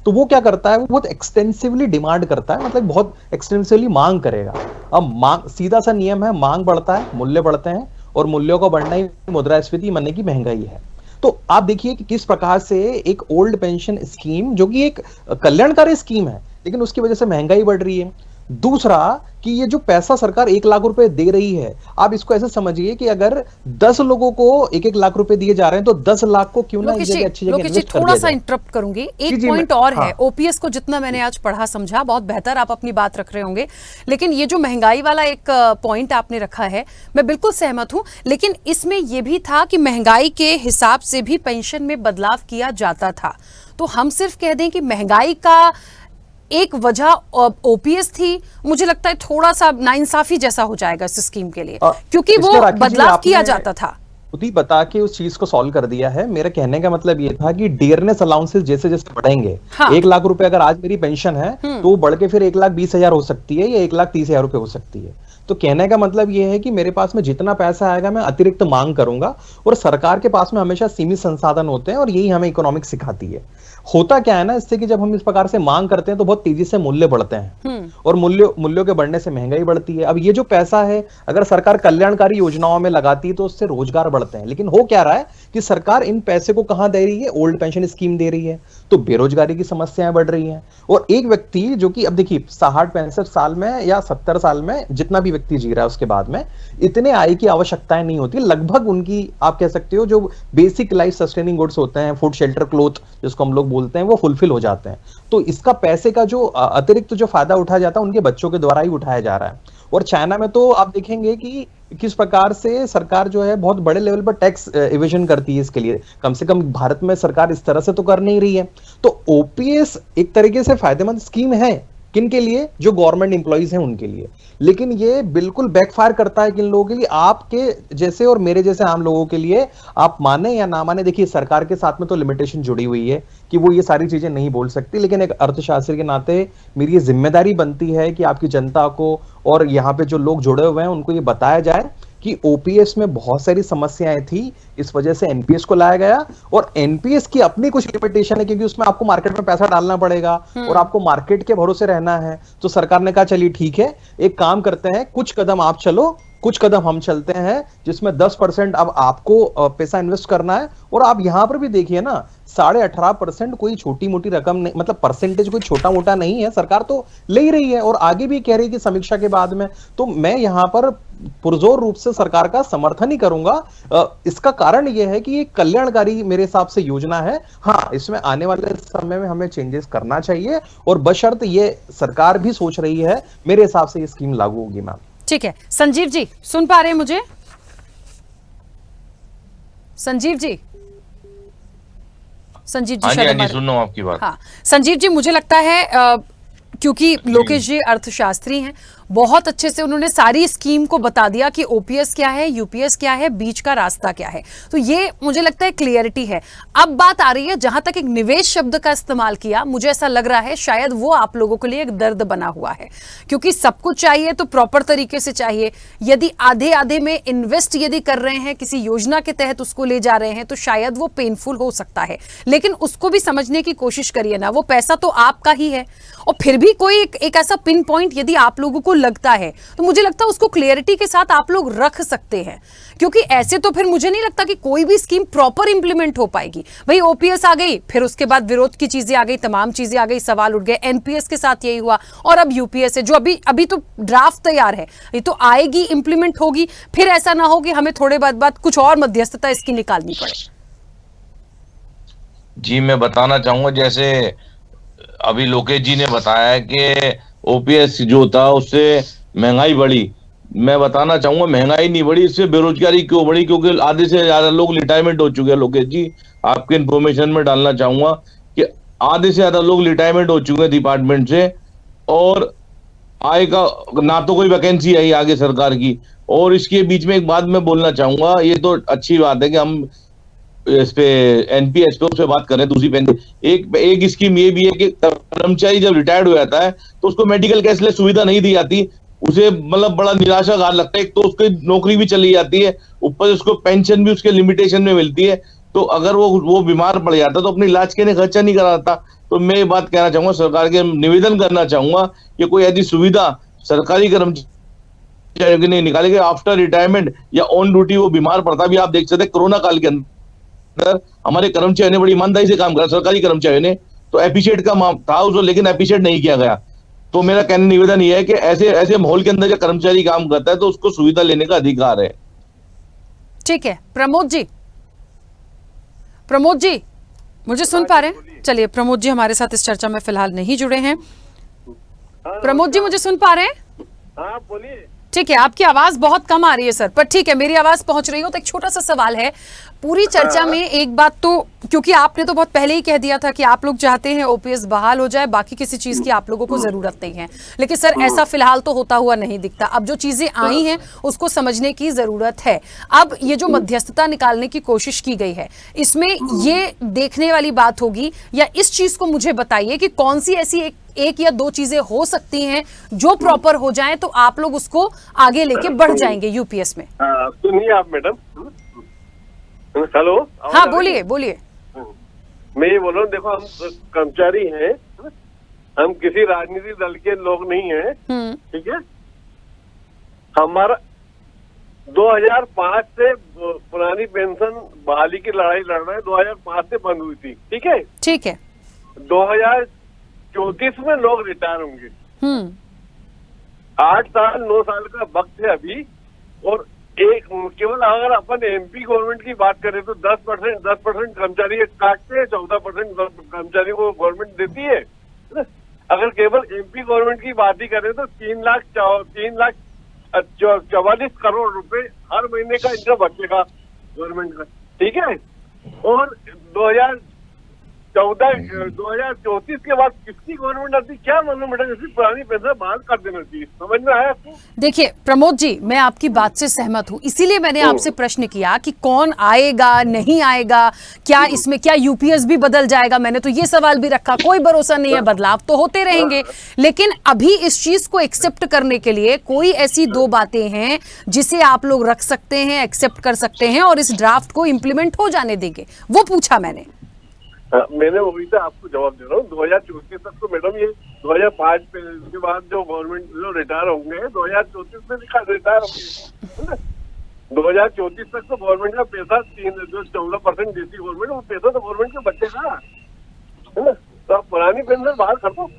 तो वो क्या करता है, वो बहुत एक्सटेंसिवली डिमांड करता है, मतलब बहुत एक्सटेंसिवली मांग करेगा। अब मांग, सीधा सा नियम है, मांग बढ़ता है मूल्य बढ़ते हैं, और मूल्यों का बढ़ना ही मुद्रास्फीति माने की महंगाई है। तो आप देखिए कि किस प्रकार से एक ओल्ड पेंशन स्कीम जो कि एक कल्याणकारी स्कीम है, लेकिन उसकी वजह से महंगाई बढ़ रही है। दूसरा कि ये जो पैसा सरकार 1 लाख रुपए दे रही है, आप इसको ऐसे समझिए कि अगर 10 लोगों को 1-1 लाख रुपए दिए जा रहे हैं तो 10 लाख को क्यों ना अच्छी जगह इन्वेस्ट कर दिया थोड़ा सा जाए। इंटरप्ट करूंगी, एक पॉइंट और है। ओपीएस को जितना मैंने आज पढ़ा समझा, बहुत बेहतर आप अपनी बात रख रहे होंगे, लेकिन ये जो महंगाई वाला एक पॉइंट आपने रखा है, मैं बिल्कुल सहमत हूं, लेकिन इसमें यह भी था कि महंगाई के हिसाब से भी पेंशन में बदलाव किया जाता था। तो हम सिर्फ कह दें कि महंगाई का एक वजह ओपीएस थी, मुझे लगता है थोड़ा सा नाइंसाफी जैसा हो जाएगा इस स्कीम के लिए, क्योंकि वो बदलाव किया जाता था। खुद ही बता के उस चीज को सॉल्व कर दिया है। मेरे कहने का मतलब ये था कि डियरनेस अलाउंसेस जैसे जैसे बढ़ेंगे, हाँ। 1 लाख रुपए अगर आज मेरी पेंशन है तो वो बढ़ के फिर 1,20,000 हो सकती है या 1,30,000 रुपए हो सकती है। तो कहने का मतलब ये है कि मेरे पास में जितना पैसा आएगा मैं अतिरिक्त मांग करूंगा, और सरकार के पास में हमेशा सीमित संसाधन होते हैं, और यही हमें इकोनॉमिक्स सिखाती है। होता क्या है ना, इससे कि जब हम इस प्रकार से मांग करते हैं तो बहुत तेजी से मूल्य बढ़ते हैं, और मूल्यों के बढ़ने से महंगाई बढ़ती है। अब ये जो पैसा है अगर सरकार कल्याणकारी योजनाओं में लगाती है तो उससे रोजगार बढ़ते हैं, लेकिन हो क्या रहा है कि सरकार इन पैसे को कहां दे रही है, ओल्ड पेंशन स्कीम दे रही है, तो बेरोजगारी की समस्याएं बढ़ रही हैं। और एक व्यक्ति जो कि अब देखिए 60-65 साल में या 70 साल में जितना भी व्यक्ति जी रहा है उसके बाद में इतने आय की आवश्यकताएं नहीं होती, लगभग उनकी आप कह सकते हो जो बेसिक लाइफ सस्टेनिंग गुड्स होते हैं, फूड, शेल्टर, क्लोथ जिसको हम लोग बोलते हैं, वो फुलफिल हो जाते हैं। तो इसका पैसे का जो अतिरिक्त जो फायदा उठाया जाता है उनके बच्चों के द्वारा ही उठाया जा रहा है। और चाइना में तो आप देखेंगे कि किस प्रकार से सरकार जो है बहुत बड़े लेवल पर टैक्स इवेजन करती है इसके लिए। कम से कम भारत में सरकार इस तरह से तो कर नहीं रही है। तो ओपीएस एक तरीके से फायदेमंद स्कीम है किन के लिए, जो गवर्नमेंट एम्प्लॉइज हैं उनके लिए, लेकिन ये बिल्कुल बैकफायर करता है किन लोगों के लिए, आपके जैसे और मेरे जैसे आम लोगों के लिए। आप माने या ना माने, देखिए सरकार के साथ में तो लिमिटेशन जुड़ी हुई है कि वो ये सारी चीजें नहीं बोल सकती, लेकिन एक अर्थशास्त्री के नाते मेरी ये जिम्मेदारी बनती है कि आपकी जनता को और यहाँ पे जो लोग जुड़े हुए हैं उनको ये बताया जाए कि ओपीएस में बहुत सारी समस्याएं थी, इस वजह से एनपीएस को लाया गया। और एनपीएस की अपनी कुछ लिमिटेशन है क्योंकि उसमें आपको मार्केट में पैसा डालना पड़ेगा और आपको मार्केट के भरोसे रहना है। तो सरकार ने कहा चलिए ठीक है, एक काम करते हैं, कुछ कदम आप चलो, कुछ कदम हम चलते हैं, जिसमें 10% अब आपको पैसा इन्वेस्ट करना है। और आप यहां पर भी देखिए ना, 18.5% कोई छोटी मोटी रकम नहीं, मतलब परसेंटेज कोई छोटा मोटा नहीं है, सरकार तो ले ही रही है और आगे भी कह रही है कि समीक्षा के बाद में। तो मैं यहां पर पुरजोर रूप से सरकार का समर्थन ही करूंगा। इसका कारण यह है कि ये कल्याणकारी मेरे हिसाब से योजना है। हाँ, इसमें आने वाले समय में हमें चेंजेस करना चाहिए और बशर्त ये सरकार भी सोच रही है, मेरे हिसाब से ये स्कीम लागू होगी। मैम ठीक है, संजीव जी सुन पा रहे हैं मुझे? संजीव जी, संजीव जी शायद हमारे, सुन रहा हूं आपकी बात। हाँ संजीव जी, मुझे लगता है क्योंकि लोकेश जी अर्थशास्त्री हैं, बहुत अच्छे से उन्होंने सारी स्कीम को बता दिया कि ओपीएस क्या है, यूपीएस क्या है, बीच का रास्ता क्या है। तो ये मुझे लगता है क्लियरिटी है। अब बात आ रही है, जहां तक एक निवेश शब्द का इस्तेमाल किया, मुझे ऐसा लग रहा है शायद वो आप लोगों के लिए एक दर्द बना हुआ है, क्योंकि सब कुछ चाहिए तो प्रॉपर तरीके से चाहिए। यदि आधे आधे में इन्वेस्ट यदि कर रहे हैं, किसी योजना के तहत उसको ले जा रहे हैं, तो शायद वो पेनफुल हो सकता है, लेकिन उसको भी समझने की कोशिश करिए ना। वो पैसा तो आपका ही है, और फिर भी कोई एक ऐसा पिन पॉइंट यदि आप लोगों को लगता है तो मुझे लगता है उसको क्लियरिटी के साथ आप लोग रख सकते हैं, क्योंकि ऐसे तो फिर मुझे नहीं लगता कि कोई भी स्कीम प्रॉपर इंप्लीमेंट हो पाएगी। भाई ओपीएस आ गई, फिर उसके बाद विरोध की चीजें आ गई, तमाम चीजें आ गई, सवाल उठ गए। एनपीएस के साथ यही हुआ, और अब यूपीएस है जो अभी तो ड्राफ्ट तैयार है, ये तो आएगी, इंप्लीमेंट होगी। फिर ऐसा ना हो कि हमें थोड़े बाद कुछ और मध्यस्थता इसकी निकालनी पड़े। जी, मैं बताना चाहूंगा, जैसे अभी लोकेश जी ने बताया कि ओपीएस जो था उससे महंगाई बढ़ी। मैं बताना चाहूंगा महंगाई नहीं बढ़ी, इससे बेरोजगारी क्यों बढ़ी, क्योंकि आधे से ज्यादा लोग रिटायरमेंट हो चुके हैं। लोकेश जी, आपके इन्फॉर्मेशन में डालना चाहूंगा कि आधे से ज्यादा लोग रिटायरमेंट हो चुके हैं डिपार्टमेंट से, और आय का ना तो कोई वैकेंसी आई आगे सरकार की। और इसके बीच में एक बात मैं बोलना चाहूंगा, ये तो अच्छी बात है कि हम इस पे एनपीएस पे उससे बात करें। दूसरी एक स्कीम ये भी है कि कर्मचारी जब रिटायर्ड हो जाता है तो उसको मेडिकल कैशलेस सुविधा नहीं दी जाती, उसे मतलब बड़ा निराशाघात लगता है। एक तो उसकी नौकरी भी चली जाती है, ऊपर से उसको पेंशन भी उसके लिमिटेशन में मिलती है। तो अगर वो बीमार पड़ जाता तो अपने इलाज के लिए खर्चा नहीं कराता। तो मैं ये बात कहना चाहूंगा, सरकार के निवेदन करना चाहूंगा कि कोई ऐसी सुविधा सरकारी कर्मचारियों के लिए निकाले गए आफ्टर रिटायरमेंट या ऑन ड्यूटी वो बीमार पड़ता भी। आप देख सकते कोरोना काल के अंदर हमारे कर्मचारियों ने बड़ी ईमानदारी से काम करा, सरकारी कर्मचारियों ने, तो एप्रिशिएट का था उसको, लेकिन एप्रिशिएट नहीं किया गया। तो मेरा कहने निवेदन यह है कि ऐसे माहौल के अंदर जब कर्मचारी काम करता है तो उसको सुविधा लेने का अधिकार है। ठीक है, प्रमोद जी मुझे सुन पा रहे हैं? चलिए, प्रमोद जी हमारे साथ इस चर्चा में फिलहाल नहीं जुड़े हैं। प्रमोद जी मुझे सुन पा रहे हैं? हाँ बोलिए। ठीक है, आपकी आवाज बहुत कम आ रही है सर, पर ठीक है, मेरी आवाज पहुंच रही हो तो एक छोटा सा सवाल है। पूरी चर्चा में एक बात तो, क्योंकि आपने तो बहुत पहले ही कह दिया था कि आप लोग चाहते हैं ओपीएस बहाल हो जाए, बाकी किसी चीज की आप लोगों को जरूरत नहीं है, लेकिन सर ऐसा फिलहाल तो होता हुआ नहीं दिखता। अब जो चीजें आई हैं उसको समझने की जरूरत है। अब ये जो मध्यस्थता निकालने की कोशिश की गई है, इसमें ये देखने वाली बात होगी, या इस चीज को मुझे बताइए कि कौन सी ऐसी एक या दो चीजें हो सकती हैं जो प्रॉपर हो जाएं तो आप लोग उसको आगे लेके बढ़ जाएंगे यूपीएस में। सुनिए आप मैडम, हेलो। हाँ बोलिए बोलिए। मैं ये बोल रहा हूँ, देखो हम कर्मचारी हैं, हम किसी राजनीतिक दल के लोग नहीं हैं, ठीक है। हमारा 2005 से पुरानी पेंशन बहाली की लड़ाई लड़ रहे हैं, 2005 से बंद हुई थी, ठीक है। ठीक है। 2034 में लोग रिटायर होंगे। 8 साल 9 साल का वक्त है अभी, और एक केवल अगर अपन एमपी गवर्नमेंट की बात करें तो 10% कर्मचारी काटते हैं, 14% कर्मचारी को गवर्नमेंट देती है। अगर केवल एमपी गवर्नमेंट की बात ही करें तो 3,44 करोड़ रुपए हर महीने का इनकम बचेगा गवर्नमेंट का, ठीक है। और 2034 के बाद किसकी गवर्नमेंट आती, क्या मालूम बेटा, जैसे पुरानी पेंशन बहाल कर देना चाहिए। समझ में आया आपको? देखिए प्रमोद जी, मैं आपकी बात से सहमत हूं, इसीलिए मैंने आपसे प्रश्न किया कि कौन आएगा नहीं आएगा, क्या इसमें क्या यूपीएस भी बदल जाएगा। मैंने तो ये सवाल भी रखा, कोई भरोसा नहीं है, बदलाव तो होते रहेंगे, लेकिन अभी इस चीज को एक्सेप्ट करने के लिए कोई ऐसी दो बातें हैं जिसे आप लोग रख सकते हैं, एक्सेप्ट कर सकते हैं और इस ड्राफ्ट को इंप्लीमेंट हो जाने देंगे, वो पूछा मैंने। मैंने वही तो आपको जवाब दे रहा हूँ। 2034 तक तो मैडम ये 2005 के बाद जो गवर्नमेंट जो रिटायर होंगे 2034 में रिटायर होंगे। 2034 तक तो गवर्नमेंट का पैसा 14% देती गवर्नमेंट, वो पैसा तो गवर्नमेंट का बचेगा, है ना। तो आप पुरानी पेंशन बाहर कर दो।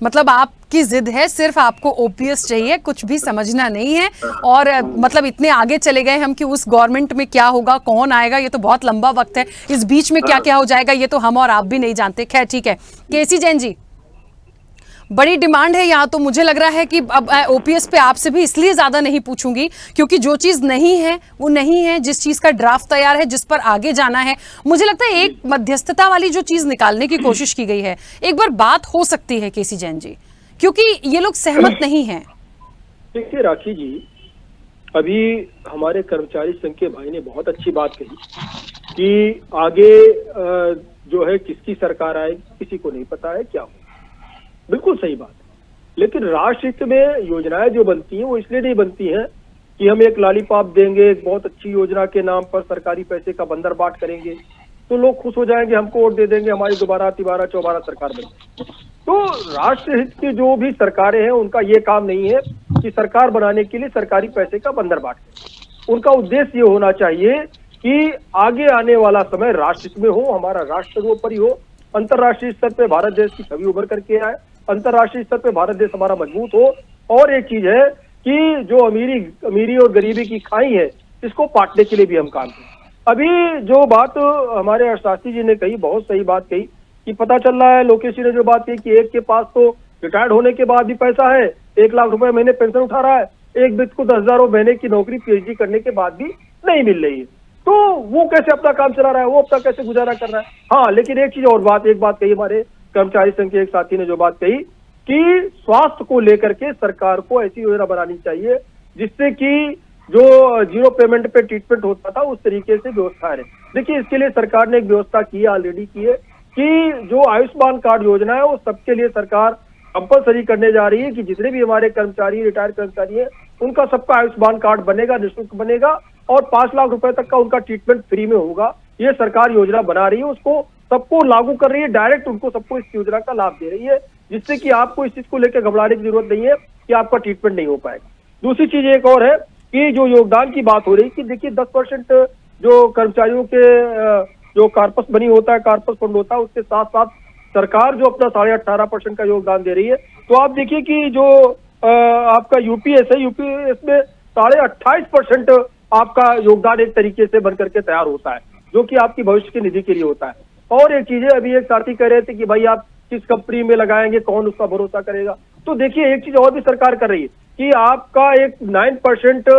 मतलब आपकी जिद है, सिर्फ आपको ओपीएस चाहिए, कुछ भी समझना नहीं है। और मतलब इतने आगे चले गए हम कि उस गवर्नमेंट में क्या होगा, कौन आएगा, ये तो बहुत लंबा वक्त है, इस बीच में क्या क्या हो जाएगा ये तो हम और आप भी नहीं जानते। खैर ठीक है। केसी जैन जी, बड़ी डिमांड है यहाँ, तो मुझे लग रहा है कि अब ओपीएस पे आपसे भी इसलिए ज्यादा नहीं पूछूंगी क्योंकि जो चीज नहीं है वो नहीं है, जिस चीज का ड्राफ्ट तैयार है, जिस पर आगे जाना है। मुझे लगता है एक मध्यस्थता वाली जो चीज निकालने की कोशिश की गई है, एक बार बात हो सकती है केसी जैन जी, क्योंकि ये लोग सहमत नहीं हैं। देखिए राखी जी, अभी हमारे कर्मचारी संघ के भाई ने बहुत अच्छी बात कही कि आगे जो है किसकी सरकार आएगी किसी को नहीं पता है क्या हो। बिल्कुल सही बात है, लेकिन राष्ट्र हित में योजनाएं जो बनती हैं वो इसलिए नहीं बनती हैं कि हम एक लॉलीपॉप देंगे, एक बहुत अच्छी योजना के नाम पर सरकारी पैसे का बंदर बाट करेंगे तो लोग खुश हो जाएंगे, हमको वोट दे देंगे, हमारी दोबारा तिबारा चौबारा सरकार बने। तो राष्ट्र हित की जो भी सरकारें हैं उनका ये काम नहीं है कि सरकार बनाने के लिए सरकारी पैसे का बंदर बाट करें। उनका उद्देश्य ये होना चाहिए कि आगे आने वाला समय राष्ट्र हित में हो, हमारा राष्ट्र सर्वोपरि हो, अंतर्राष्ट्रीय स्तर पे भारत देश की छवि उभर करके आए, अंतर्राष्ट्रीय स्तर पे भारत देश हमारा मजबूत हो। और एक चीज है कि जो अमीरी और गरीबी की खाई है इसको पाटने के लिए भी हम काम करें। अभी जो बात हमारे अर्थशास्त्री जी ने कही, बहुत सही बात कही कि पता चल रहा है, लोकेश जी ने जो बात कही कि एक के पास तो रिटायर्ड होने के बाद भी पैसा है, 1 लाख रुपए महीने पेंशन उठा रहा है, एक व्यक्ति को 10,000 महीने की नौकरी पीएचडी करने के बाद भी नहीं मिल रही है, तो वो कैसे अपना काम चला रहा है, वो अपना कैसे गुजारा कर रहा है। हाँ, लेकिन एक चीज और एक बात कही हमारे कर्मचारी संघ के एक साथी ने जो बात कही कि स्वास्थ्य को लेकर के सरकार को ऐसी योजना बनानी चाहिए जिससे कि जो जीरो पेमेंट पे ट्रीटमेंट होता था उस तरीके से व्यवस्था रहे। देखिए, इसके लिए सरकार ने एक व्यवस्था की है, ऑलरेडी की है, कि जो आयुष्मान कार्ड योजना है वो सबके लिए सरकार कंपलसरी करने जा रही है कि जितने भी हमारे कर्मचारी, रिटायर्ड कर्मचारी है, उनका सबका आयुष्मान कार्ड बनेगा, निःशुल्क बनेगा और 5 लाख रुपए तक का उनका ट्रीटमेंट फ्री में होगा। ये सरकार योजना बना रही है, उसको सबको लागू कर रही है, डायरेक्ट उनको सबको इस योजना का लाभ दे रही है, जिससे कि आपको इस चीज को लेकर घबराने की जरूरत नहीं है कि आपका ट्रीटमेंट नहीं हो पाएगा। दूसरी चीज एक और है कि जो योगदान की बात हो रही है कि देखिए 10% जो कर्मचारियों के जो कार्पस बनी होता है, कार्पस फंड होता है, उसके साथ साथ सरकार जो अपना 18.5% का योगदान दे रही है। तो आप देखिए कि जो आपका यूपीएस है, यूपीएस में 28.5% आपका योगदान एक तरीके से बन करके तैयार होता है, जो कि आपकी भविष्य की निधि के लिए होता है। और एक चीज है, अभी एक साथी कह रहे थे कि भाई आप किस कंपनी में लगाएंगे, कौन उसका भरोसा करेगा। तो देखिए, एक चीज और भी सरकार कर रही है कि आपका एक 9%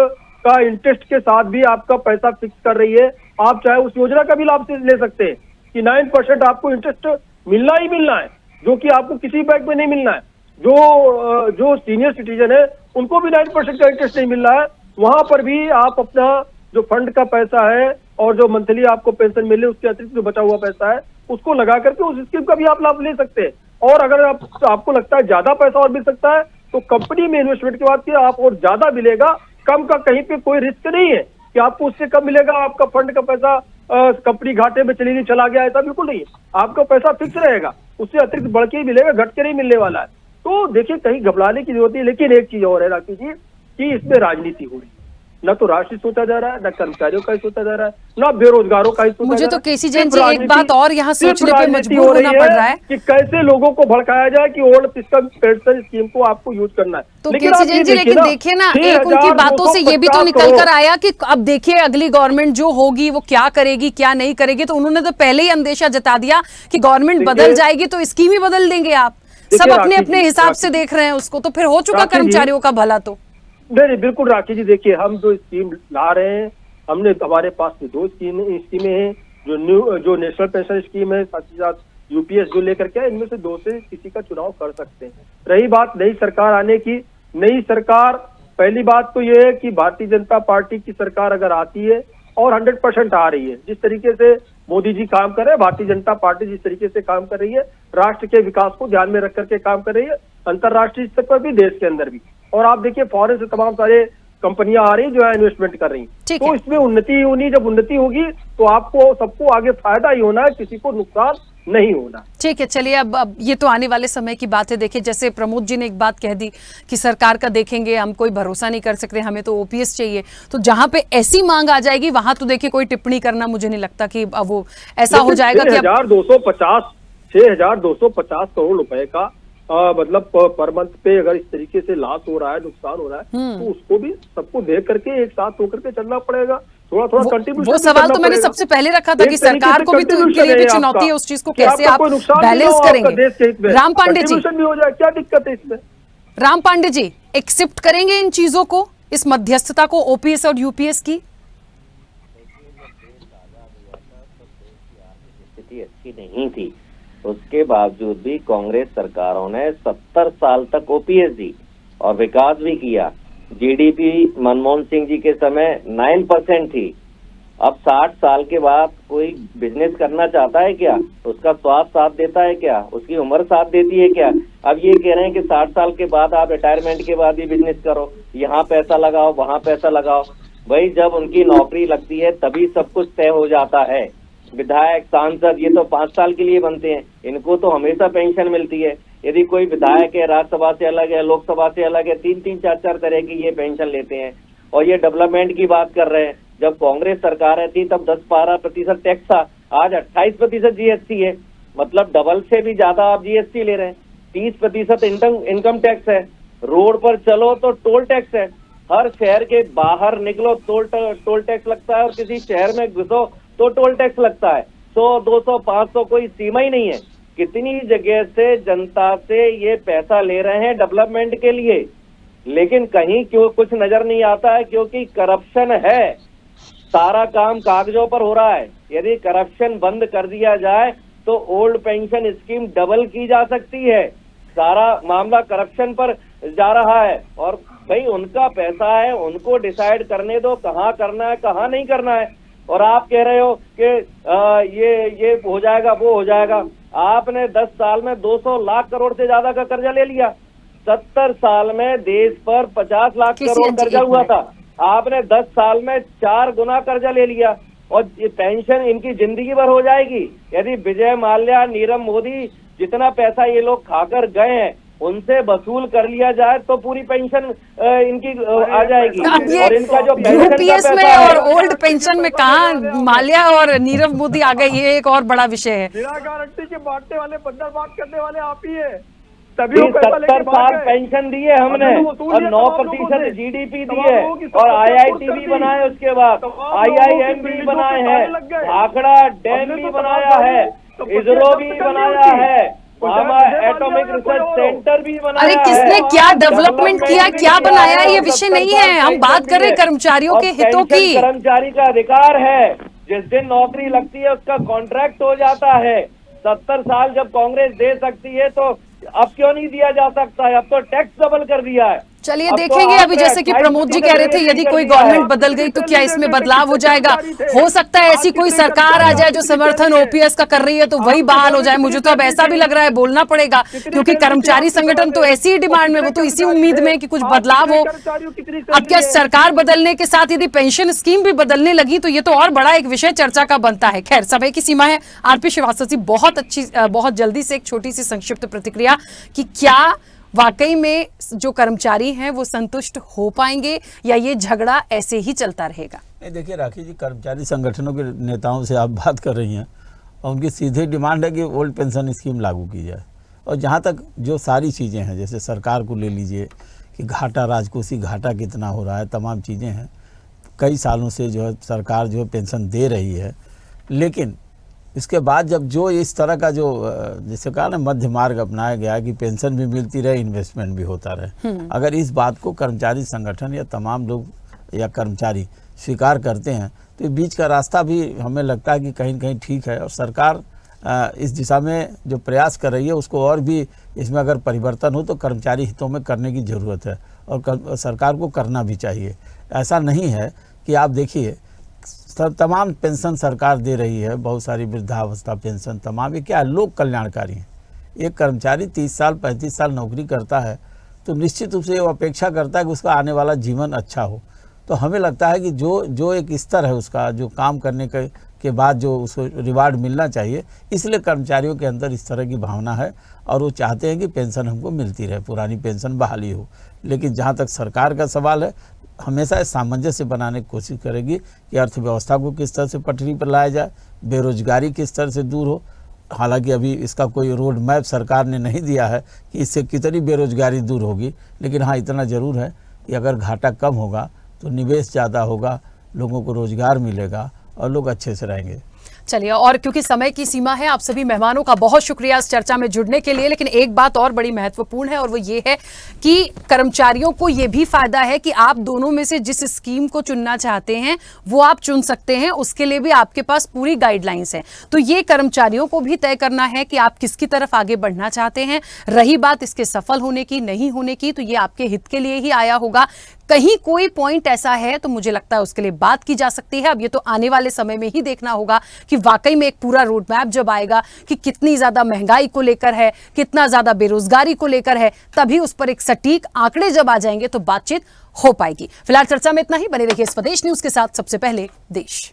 का इंटरेस्ट के साथ भी आपका पैसा फिक्स कर रही है। आप चाहे उस योजना का भी लाभ से ले सकते हैं कि 9% आपको इंटरेस्ट मिलना ही मिलना है, जो कि आपको किसी बैंक में नहीं मिलना है। जो सीनियर सिटीजन है उनको भी 9% का इंटरेस्ट नहीं मिल रहा है। वहां पर भी आप अपना जो फंड का पैसा है और जो मंथली आपको पेंशन मिले उसके अतिरिक्त जो बचा हुआ पैसा है उसको लगा करके उस स्कीम का भी आप लाभ ले सकते हैं। और अगर आपको लगता है ज्यादा पैसा और मिल सकता है तो कंपनी में इन्वेस्टमेंट की बात की आप और ज्यादा मिलेगा, कम का कहीं पे कोई रिस्क नहीं है कि आपको उससे कम मिलेगा, आपका फंड का पैसा कंपनी घाटे में चली गई चला गया, ऐसा बिल्कुल नहीं है। आपका पैसा फिक्स रहेगा, उससे अतिरिक्त बढ़ के ही मिलेगा, घट के नहीं मिलने वाला है। तो देखिए कहीं घबराने की जरूरत नहीं। लेकिन एक चीज और है राकेश जी कि इसमें राजनीति हो रही है, न तो राष्ट्र सोचा जा रहा है, न कर्मचारियों का ही सोचा जा रहा है, न बेरोजगारों का ही सोचा मुझे जा रहा तो है। केसी जैन जी एक बात और यहाँ सोचने पे मजबूर हो रही होना पड़ रहा है कि कैसे लोगों को भड़काया जाए कि ओल्ड पेंशन स्कीम को आपको यूज करना है। तो लेकिन केसी आप जैन ये जी लेकिन देखिए ना, एक उनकी बातों से ये भी तो निकल कर आया कि अब देखिए अगली गवर्नमेंट जो होगी वो क्या करेगी क्या नहीं करेगी। तो उन्होंने तो पहले ही अंदेशा जता दिया कि गवर्नमेंट बदल जाएगी तो स्कीम ही बदल देंगे आप। सब अपने अपने हिसाब से देख रहे हैं उसको, तो फिर हो चुका कर्मचारियों का भला। तो नहीं बिल्कुल राकेश जी, देखिए हम जो स्कीम ला रहे हैं, हमने हमारे पास में 2 स्कीमें हैं, जो नेशनल पेंशन स्कीम है, साथ ही साथ यूपीएस जो लेकर के, इनमें से 2 से किसी का चुनाव कर सकते हैं। रही बात नई सरकार आने की, नई सरकार, पहली बात तो ये है कि भारतीय जनता पार्टी की सरकार अगर आती है और 100% आ रही है, जिस तरीके से मोदी जी काम कर रहे हैं, भारतीय जनता पार्टी जिस तरीके से काम कर रही है, राष्ट्र के विकास को ध्यान में रख करके काम कर रही है, अंतर्राष्ट्रीय स्तर पर भी, देश के अंदर भी। और आप देखिए फॉरेन से तमाम सारे कंपनियां आ रही जो है इन्वेस्टमेंट कर रही, तो इसमें उन्नति होनी, जब उन्नति होगी तो आपको सबको आगे फायदा ही होना है, किसी को नुकसान नहीं होना। ठीक है, चलिए अब ये तो आने वाले समय की बात है। देखिए जैसे प्रमोद जी ने एक बात कह दी कि सरकार का देखेंगे, हम कोई भरोसा नहीं कर सकते, हमें तो ओपीएस चाहिए। तो जहां पे ऐसी मांग आ जाएगी वहां तो देखिए कोई टिप्पणी करना मुझे नहीं लगता कि अब वो ऐसा हो जाएगा कि 6,250 करोड़ रुपए का मतलब पर मंथ पे अगर इस तरीके से लॉस हो रहा है, नुकसान हो रहा है, तो उसको भी सबको देख करके एक साथ होकर के चलना पड़ेगा। थोड़ा कंट्रीब्यूशन। वो सवाल तो मैंने सबसे पहले रखा था कि सरकार को भी तो इनके लिए भी चुनौती है, उस चीज को कैसे आप बैलेंस करेंगे। राम पांडे जी भी हो जाए, क्या दिक्कत है इसमें? राम पांडे जी एक्सेप्ट करेंगे इन चीजों को, इस मध्यस्थता को, ओपीएस और यूपीएस की? स्थिति अच्छी नहीं थी, उसके बावजूद भी कांग्रेस सरकारों ने 70 साल तक ओपीएस दी और विकास भी किया। जीडीपी मनमोहन सिंह जी के समय 9% थी। अब 60 साल के बाद कोई बिजनेस करना चाहता है क्या? उसका स्वास्थ्य साथ देता है क्या? उसकी उम्र साथ देती है क्या? अब ये कह रहे हैं कि 60 साल के बाद आप रिटायरमेंट के बाद भी बिजनेस करो, यहाँ पैसा लगाओ, वहाँ पैसा लगाओ। भाई जब उनकी नौकरी लगती है तभी सब कुछ तय हो जाता है। विधायक, सांसद ये तो 5 साल के लिए बनते हैं, इनको तो हमेशा पेंशन मिलती है। यदि कोई विधायक है, राज्यसभा से अलग है, लोकसभा से अलग है, 3-3, 4-4 तरह की ये पेंशन लेते हैं। और ये डेवलपमेंट की बात कर रहे हैं, जब कांग्रेस सरकार थी तब 10-12% टैक्स था, आज 28% जीएसटी है, मतलब डबल से भी ज्यादा आप जीएसटी ले रहे हैं। 30% इनकम टैक्स है। रोड पर चलो तो टोल टैक्स है, हर शहर के बाहर निकलो टोल टैक्स लगता है, और किसी शहर में घुसो तो टोल टैक्स लगता है। 100, 200, 500 कोई सीमा ही नहीं है। कितनी जगह से जनता से ये पैसा ले रहे हैं डेवलपमेंट के लिए, लेकिन कहीं क्यों कुछ नजर नहीं आता है, क्योंकि करप्शन है। सारा काम कागजों पर हो रहा है। यदि करप्शन बंद कर दिया जाए तो ओल्ड पेंशन स्कीम डबल की जा सकती है। सारा मामला करप्शन पर जा रहा है, और भाई उनका पैसा है, उनको डिसाइड करने दो कहाँ करना है कहाँ नहीं करना है। और आप कह रहे हो कि ये हो जाएगा, वो हो जाएगा। आपने 10 साल में 200 लाख करोड़ से ज्यादा का कर्जा ले लिया। 70 साल में देश पर 50 लाख करोड़ कर्जा हुआ था, आपने 10 साल में 4 गुना कर्जा ले लिया। और ये पेंशन इनकी जिंदगी भर हो जाएगी। यदि विजय माल्या, नीरव मोदी जितना पैसा ये लोग खाकर गए हैं उनसे वसूल कर लिया जाए तो पूरी पेंशन इनकी आ जाएगी। अब ये और इनका जो यूपीएस में और ओल्ड पेंशन में कहाँ माल्या और नीरव मोदी आ गए, ये एक और बड़ा विषय है। बिना गारंटी के बांटने वाले, बंदर बात करने वाले आप ही है। 70 साल पेंशन दी है हमने और 9% जीडीपी दी है, और IIT भी बनाए, उसके बाद IIM भी बनाए हैं, भाखड़ा डैम भी बनाया है, इसरो भी बनाया है, भाभा एटॉमिक रिसर्च सेंटर भी बनाया अरे है। किसने क्या डेवलपमेंट किया, क्या बनाया, ये विषय नहीं है। हम बात कर रहे हैं कर्मचारियों के हितों की। कर्मचारी का अधिकार है, जिस दिन नौकरी लगती है उसका कॉन्ट्रैक्ट हो जाता है। 70 साल जब कांग्रेस दे सकती है तो अब क्यों नहीं दिया जा सकता है? अब तो टैक्स डबल कर दिया है। चलिए देखेंगे। अभी जैसे कि प्रमोद जी कह रहे थे, यदि कोई गवर्नमेंट बदल गई तो क्या इसमें बदलाव हो जाएगा? हो सकता है ऐसी कोई सरकार आ जाए जो समर्थन ओपीएस का कर रही है तो वही बहाल हो जाए। मुझे तो अब ऐसा भी लग रहा है, बोलना पड़ेगा, क्योंकि कर्मचारी संगठन तो ऐसी ही डिमांड में, वो तो इसी उम्मीद में कि कुछ बदलाव हो। अब क्या सरकार बदलने के साथ यदि पेंशन स्कीम भी बदलने लगी तो ये तो और बड़ा एक विषय चर्चा का बनता है। खैर, समय की सीमा है। आरपी श्रीवास्तव जी, बहुत अच्छी, बहुत जल्दी से एक छोटी सी संक्षिप्त प्रतिक्रिया कि क्या वाकई में जो कर्मचारी हैं वो संतुष्ट हो पाएंगे या ये झगड़ा ऐसे ही चलता रहेगा? देखिए राखी जी, कर्मचारी संगठनों के नेताओं से आप बात कर रही हैं और उनकी सीधी डिमांड है कि ओल्ड पेंशन स्कीम लागू की जाए। और जहाँ तक जो सारी चीज़ें हैं, जैसे सरकार को ले लीजिए कि घाटा, राजकोषीय घाटा कितना हो रहा है, तमाम चीज़ें हैं। कई सालों से जो है सरकार जो है पेंशन दे रही है, लेकिन इसके बाद जब जो इस तरह का जो जैसे कहा ना मध्य मार्ग अपनाया गया कि पेंशन भी मिलती रहे, इन्वेस्टमेंट भी होता रहे, अगर इस बात को कर्मचारी संगठन या तमाम लोग या कर्मचारी स्वीकार करते हैं तो ये बीच का रास्ता भी हमें लगता है कि कहीं न कहीं ठीक है। और सरकार इस दिशा में जो प्रयास कर रही है उसको और भी इसमें अगर परिवर्तन हो तो कर्मचारी हितों में करने की ज़रूरत है और सरकार को करना भी चाहिए। ऐसा नहीं है कि आप देखिए तमाम पेंशन सरकार दे रही है, बहुत सारी वृद्धावस्था पेंशन, तमाम ये क्या है, लोक कल्याणकारी है। एक कर्मचारी 30 साल 35 साल नौकरी करता है तो निश्चित रूप से वो अपेक्षा करता है कि उसका आने वाला जीवन अच्छा हो। तो हमें लगता है कि जो एक स्तर है उसका, जो काम करने के बाद जो उसको रिवार्ड मिलना चाहिए, इसलिए कर्मचारियों के अंदर इस तरह की भावना है और वो चाहते हैं कि पेंशन हमको मिलती रहे, पुरानी पेंशन बहाली हो। लेकिन जहाँ तक सरकार का सवाल है, हमेशा सामंजस्य बनाने की कोशिश करेगी कि अर्थव्यवस्था को किस तरह से पटरी पर लाया जाए, बेरोजगारी किस तरह से दूर हो। हालांकि अभी इसका कोई रोड मैप सरकार ने नहीं दिया है कि इससे कितनी बेरोजगारी दूर होगी, लेकिन हाँ इतना ज़रूर है कि अगर घाटा कम होगा तो निवेश ज़्यादा होगा, लोगों को रोजगार मिलेगा और लोग अच्छे से रहेंगे। चलिए, और क्योंकि समय की सीमा है, आप सभी मेहमानों का बहुत शुक्रिया इस चर्चा में जुड़ने के लिए। लेकिन एक बात और बड़ी महत्वपूर्ण है और वो ये है कि कर्मचारियों को ये भी फायदा है कि आप दोनों में से जिस स्कीम को चुनना चाहते हैं वो आप चुन सकते हैं, उसके लिए भी आपके पास पूरी गाइडलाइंस है। तो ये कर्मचारियों को भी तय करना है कि आप किसकी तरफ आगे बढ़ना चाहते हैं। रही बात इसके सफल होने की, नहीं होने की, तो ये आपके हित के लिए ही आया होगा। कहीं कोई पॉइंट ऐसा है तो मुझे लगता है उसके लिए बात की जा सकती है। अब ये तो आने वाले समय में ही देखना होगा कि वाकई में एक पूरा रोड मैप जब आएगा कि कितनी ज्यादा महंगाई को लेकर है, कितना ज्यादा बेरोजगारी को लेकर है, तभी उस पर एक सटीक आंकड़े जब आ जाएंगे तो बातचीत हो पाएगी। फिलहाल चर्चा में इतना ही। बने रहिए स्वदेश न्यूज के साथ। सबसे पहले देश।